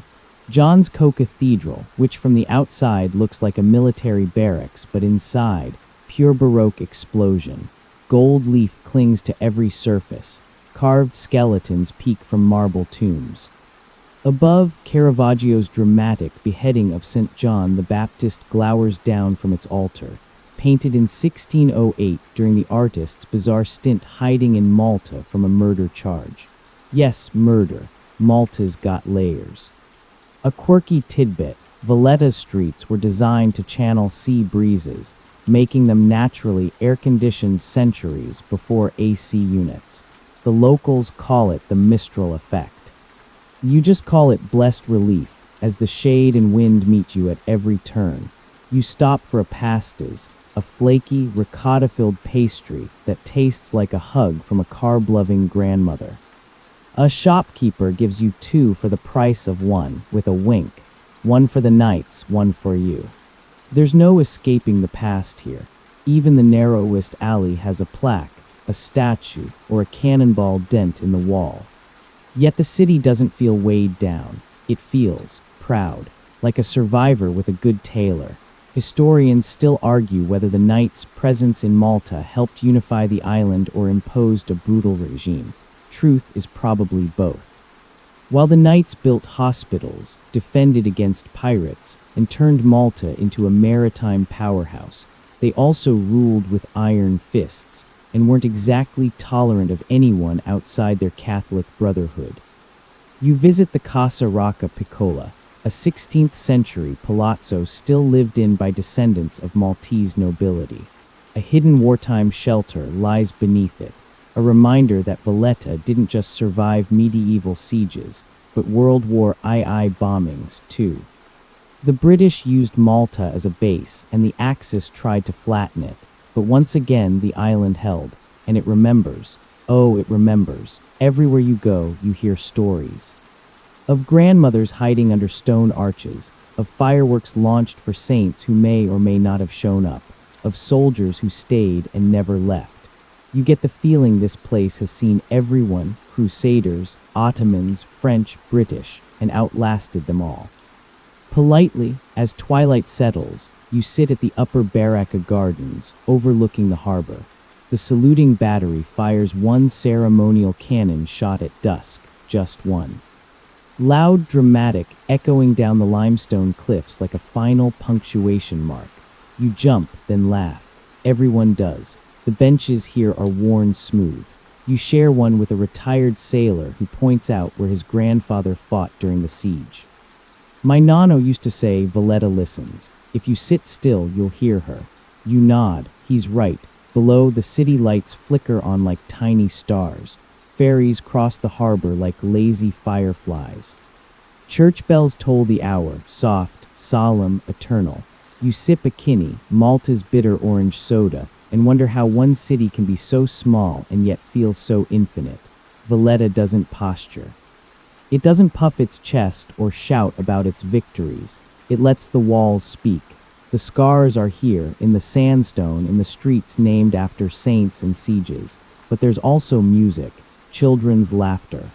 John's Co-Cathedral, which from the outside looks like a military barracks, but inside, pure Baroque explosion. Gold leaf clings to every surface. Carved skeletons peek from marble tombs. Above, Caravaggio's dramatic beheading of St. John the Baptist glowers down from its altar, painted in 1608 during the artist's bizarre stint hiding in Malta from a murder charge. Yes, murder. Malta's got layers. A quirky tidbit, Valletta's streets were designed to channel sea breezes, making them naturally air-conditioned centuries before AC units. The locals call it the Mistral effect. You just call it blessed relief, as the shade and wind meet you at every turn. You stop for a pastas, a flaky, ricotta-filled pastry that tastes like a hug from a carb-loving grandmother. A shopkeeper gives you two for the price of one, with a wink. One for the nights, one for you. There's no escaping the past here. Even the narrowest alley has a plaque, a statue, or a cannonball dent in the wall. Yet the city doesn't feel weighed down. It feels proud, like a survivor with a good tailor. Historians still argue whether the Knights' presence in Malta helped unify the island or imposed a brutal regime. Truth is probably both. While the Knights built hospitals, defended against pirates, and turned Malta into a maritime powerhouse, they also ruled with iron fists and weren't exactly tolerant of anyone outside their Catholic brotherhood. You visit the Casa Rocca Piccola, a 16th century palazzo still lived in by descendants of Maltese nobility. A hidden wartime shelter lies beneath it, a reminder that Valletta didn't just survive medieval sieges, but World War II bombings too. The British used Malta as a base, and the Axis tried to flatten it, but once again the island held, and it remembers. Oh, it remembers. Everywhere you go, you hear stories. Of grandmothers hiding under stone arches, of fireworks launched for saints who may or may not have shown up, of soldiers who stayed and never left. You get the feeling this place has seen everyone, Crusaders, Ottomans, French, British, and outlasted them all. Politely, as twilight settles, you sit at the upper Baraka Gardens, overlooking the harbor. The saluting battery fires one ceremonial cannon shot at dusk, just one. Loud, dramatic, echoing down the limestone cliffs like a final punctuation mark. You jump, then laugh. Everyone does. The benches here are worn smooth. You share one with a retired sailor who points out where his grandfather fought during the siege. My nonno used to say, Valletta listens. If you sit still, you'll hear her. You nod. He's right. Below, the city lights flicker on like tiny stars. Ferries cross the harbor like lazy fireflies. Church bells toll the hour, soft, solemn, eternal. You sip a Kinney, Malta's bitter orange soda, and wonder how one city can be so small and yet feel so infinite. Valletta doesn't posture. It doesn't puff its chest or shout about its victories. It lets the walls speak. The scars are here, in the sandstone, in the streets named after saints and sieges. But there's also music, children's laughter.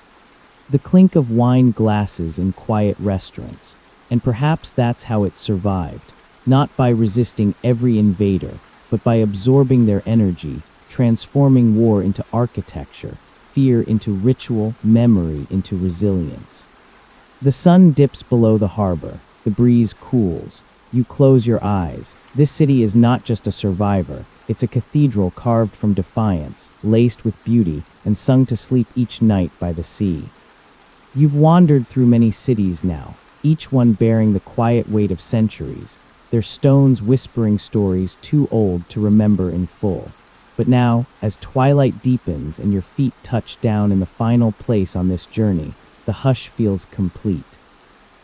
The clink of wine glasses in quiet restaurants. And perhaps that's how it survived. Not by resisting every invader, but by absorbing their energy, transforming war into architecture, fear into ritual, memory into resilience. The sun dips below the harbor. The breeze cools. You close your eyes. This city is not just a survivor. It's a cathedral carved from defiance, laced with beauty, and sung to sleep each night by the sea. You've wandered through many cities now, each one bearing the quiet weight of centuries, their stones whispering stories too old to remember in full. But now, as twilight deepens and your feet touch down in the final place on this journey, the hush feels complete.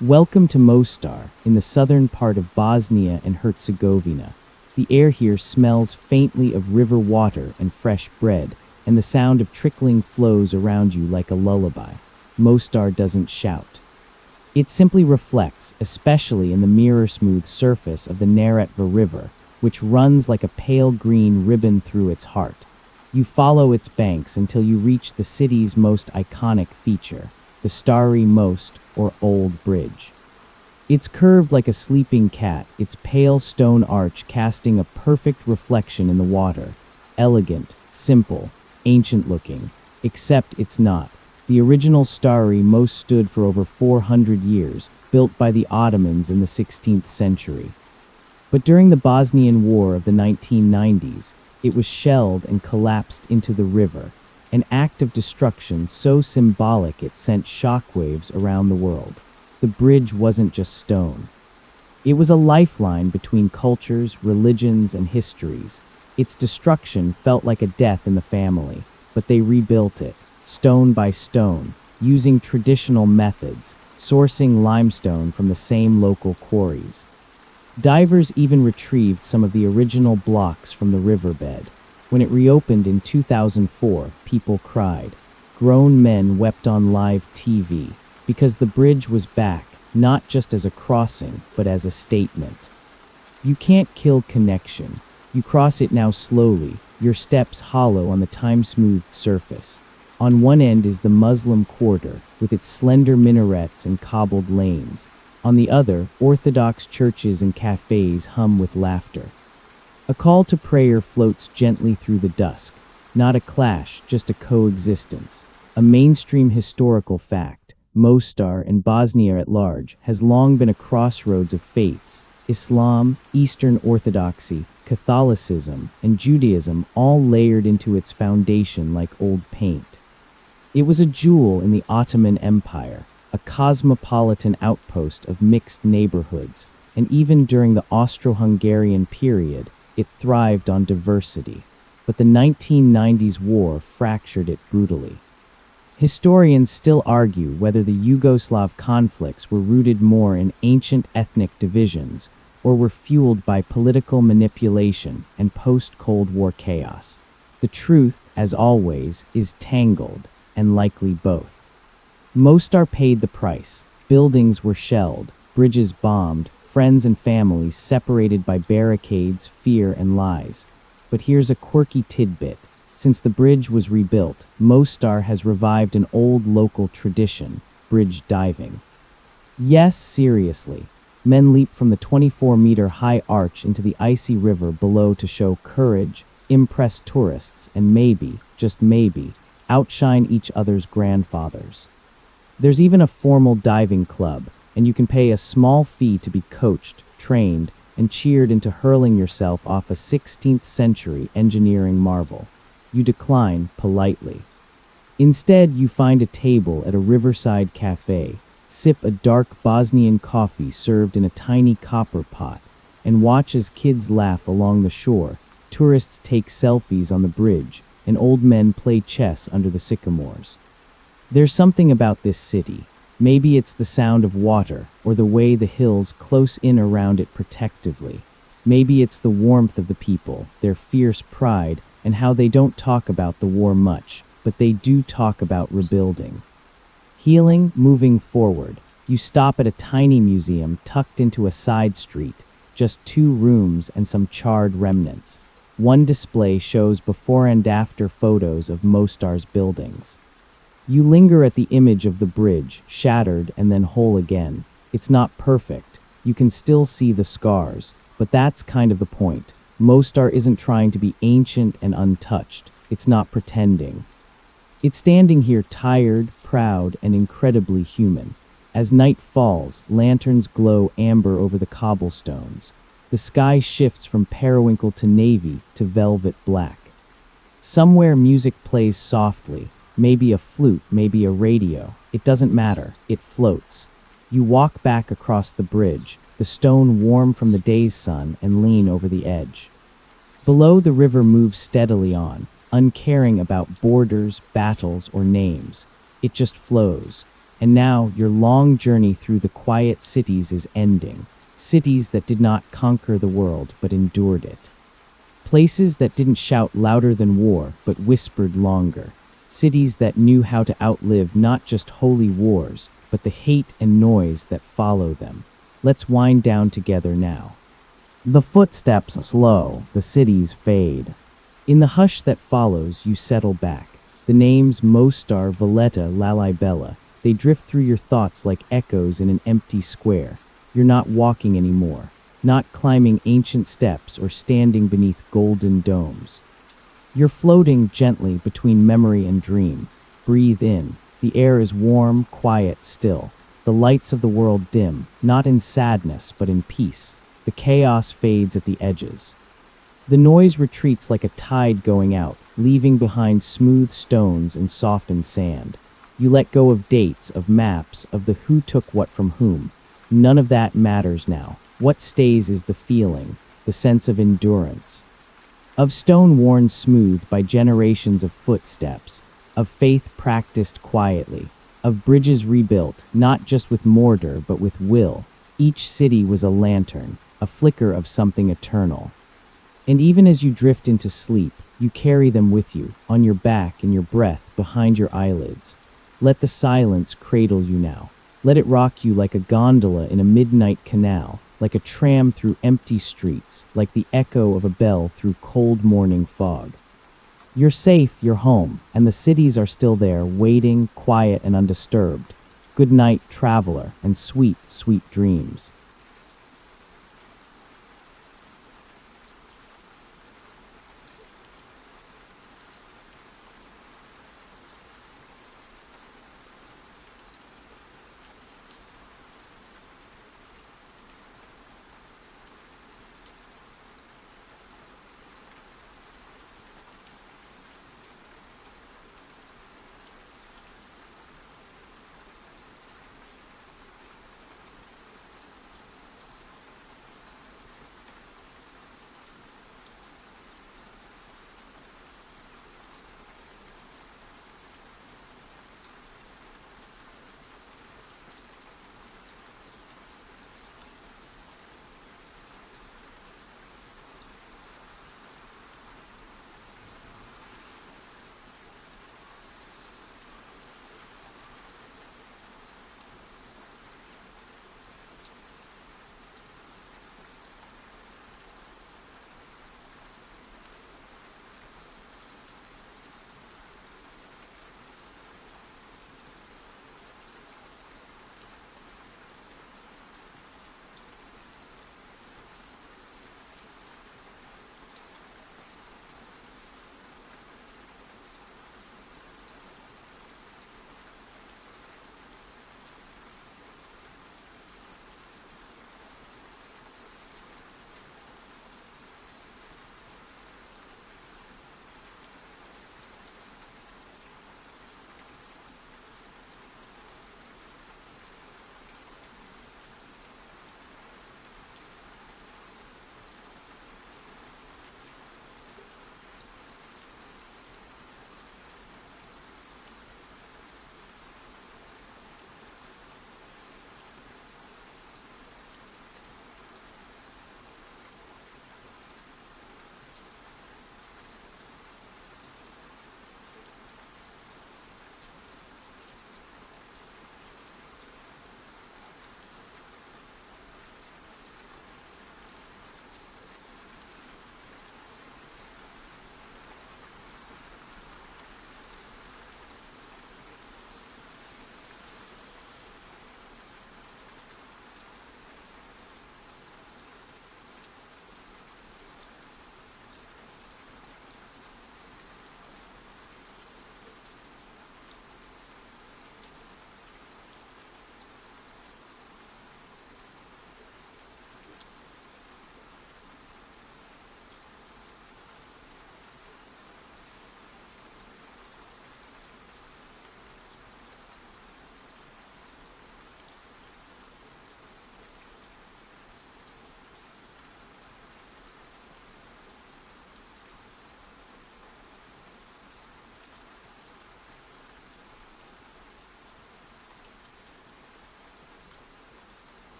Welcome to Mostar, in the southern part of Bosnia and Herzegovina. The air here smells faintly of river water and fresh bread, and the sound of trickling flows around you like a lullaby. Mostar doesn't shout. It simply reflects, especially in the mirror-smooth surface of the Neretva River, which runs like a pale green ribbon through its heart. You follow its banks until you reach the city's most iconic feature, the Starry Most, or Old Bridge. It's curved like a sleeping cat, its pale stone arch casting a perfect reflection in the water. Elegant, simple, ancient-looking, except it's not. The original Starry Most stood for over 400 years, built by the Ottomans in the 16th century. But during the Bosnian War of the 1990s, it was shelled and collapsed into the river, an act of destruction so symbolic it sent shockwaves around the world. The bridge wasn't just stone. It was a lifeline between cultures, religions, and histories. Its destruction felt like a death in the family, but they rebuilt it, stone by stone, using traditional methods, sourcing limestone from the same local quarries. Divers even retrieved some of the original blocks from the riverbed. When it reopened in 2004, people cried. Grown men wept on live TV because the bridge was back, not just as a crossing, but as a statement. You can't kill connection. You cross it now slowly, your steps hollow on the time-smoothed surface. On one end is the Muslim quarter, with its slender minarets and cobbled lanes. On the other, Orthodox churches and cafes hum with laughter. A call to prayer floats gently through the dusk. Not a clash, just a coexistence. A mainstream historical fact, Mostar and Bosnia at large has long been a crossroads of faiths. Islam, Eastern Orthodoxy, Catholicism, and Judaism all layered into its foundation like old paint. It was a jewel in the Ottoman Empire, a cosmopolitan outpost of mixed neighborhoods, and even during the Austro-Hungarian period, it thrived on diversity. But the 1990s war fractured it brutally. Historians still argue whether the Yugoslav conflicts were rooted more in ancient ethnic divisions or were fueled by political manipulation and post-Cold War chaos. The truth, as always, is tangled, and likely both. Mostar paid the price. Buildings were shelled, bridges bombed, friends and families separated by barricades, fear, and lies. But here's a quirky tidbit. Since the bridge was rebuilt, Mostar has revived an old local tradition, bridge diving. Yes, seriously. Men leap from the 24-meter-high arch into the icy river below to show courage, impress tourists, and maybe, just maybe, outshine each other's grandfathers. There's even a formal diving club, and you can pay a small fee to be coached, trained, and cheered into hurling yourself off a 16th-century engineering marvel. You decline politely. Instead, you find a table at a riverside cafe, sip a dark Bosnian coffee served in a tiny copper pot, and watch as kids laugh along the shore, tourists take selfies on the bridge, and old men play chess under the sycamores. There's something about this city. Maybe it's the sound of water, or the way the hills close in around it protectively. Maybe it's the warmth of the people, their fierce pride, and how they don't talk about the war much, but they do talk about rebuilding. Healing, moving forward. You stop at a tiny museum tucked into a side street, just 2 rooms and some charred remnants. One display shows before and after photos of Mostar's buildings. You linger at the image of the bridge, shattered and then whole again. It's not perfect. You can still see the scars, but that's kind of the point. Mostar isn't trying to be ancient and untouched. It's not pretending. It's standing here tired, proud, and incredibly human. As night falls, lanterns glow amber over the cobblestones. The sky shifts from periwinkle to navy to velvet black. Somewhere music plays softly, maybe a flute, maybe a radio. It doesn't matter, it floats. You walk back across the bridge, the stone warm from the day's sun, and lean over the edge. Below, the river moves steadily on, uncaring about borders, battles, or names. It just flows. And now, your long journey through the quiet cities is ending. Cities that did not conquer the world, but endured it. Places that didn't shout louder than war, but whispered longer. Cities that knew how to outlive not just holy wars, but the hate and noise that follow them. Let's wind down together now. The footsteps slow, the cities fade. In the hush that follows, you settle back. The names Mostar, Valletta, Lalibela, they drift through your thoughts like echoes in an empty square. You're not walking anymore, not climbing ancient steps or standing beneath golden domes. You're floating gently between memory and dream. Breathe in. The air is warm, quiet, still. The lights of the world dim, not in sadness, but in peace. The chaos fades at the edges. The noise retreats like a tide going out, leaving behind smooth stones and softened sand. You let go of dates, of maps, of the who took what from whom. None of that matters now. What stays is the feeling, the sense of endurance. Of stone worn smooth by generations of footsteps, of faith practiced quietly, of bridges rebuilt, not just with mortar but with will. Each city was a lantern, a flicker of something eternal. And even as you drift into sleep, you carry them with you, on your back, in your breath, behind your eyelids. Let the silence cradle you now. Let it rock you like a gondola in a midnight canal, like a tram through empty streets, like the echo of a bell through cold morning fog. You're safe, you're home, and the cities are still there, waiting, quiet and undisturbed. Good night, traveler, and sweet, sweet dreams.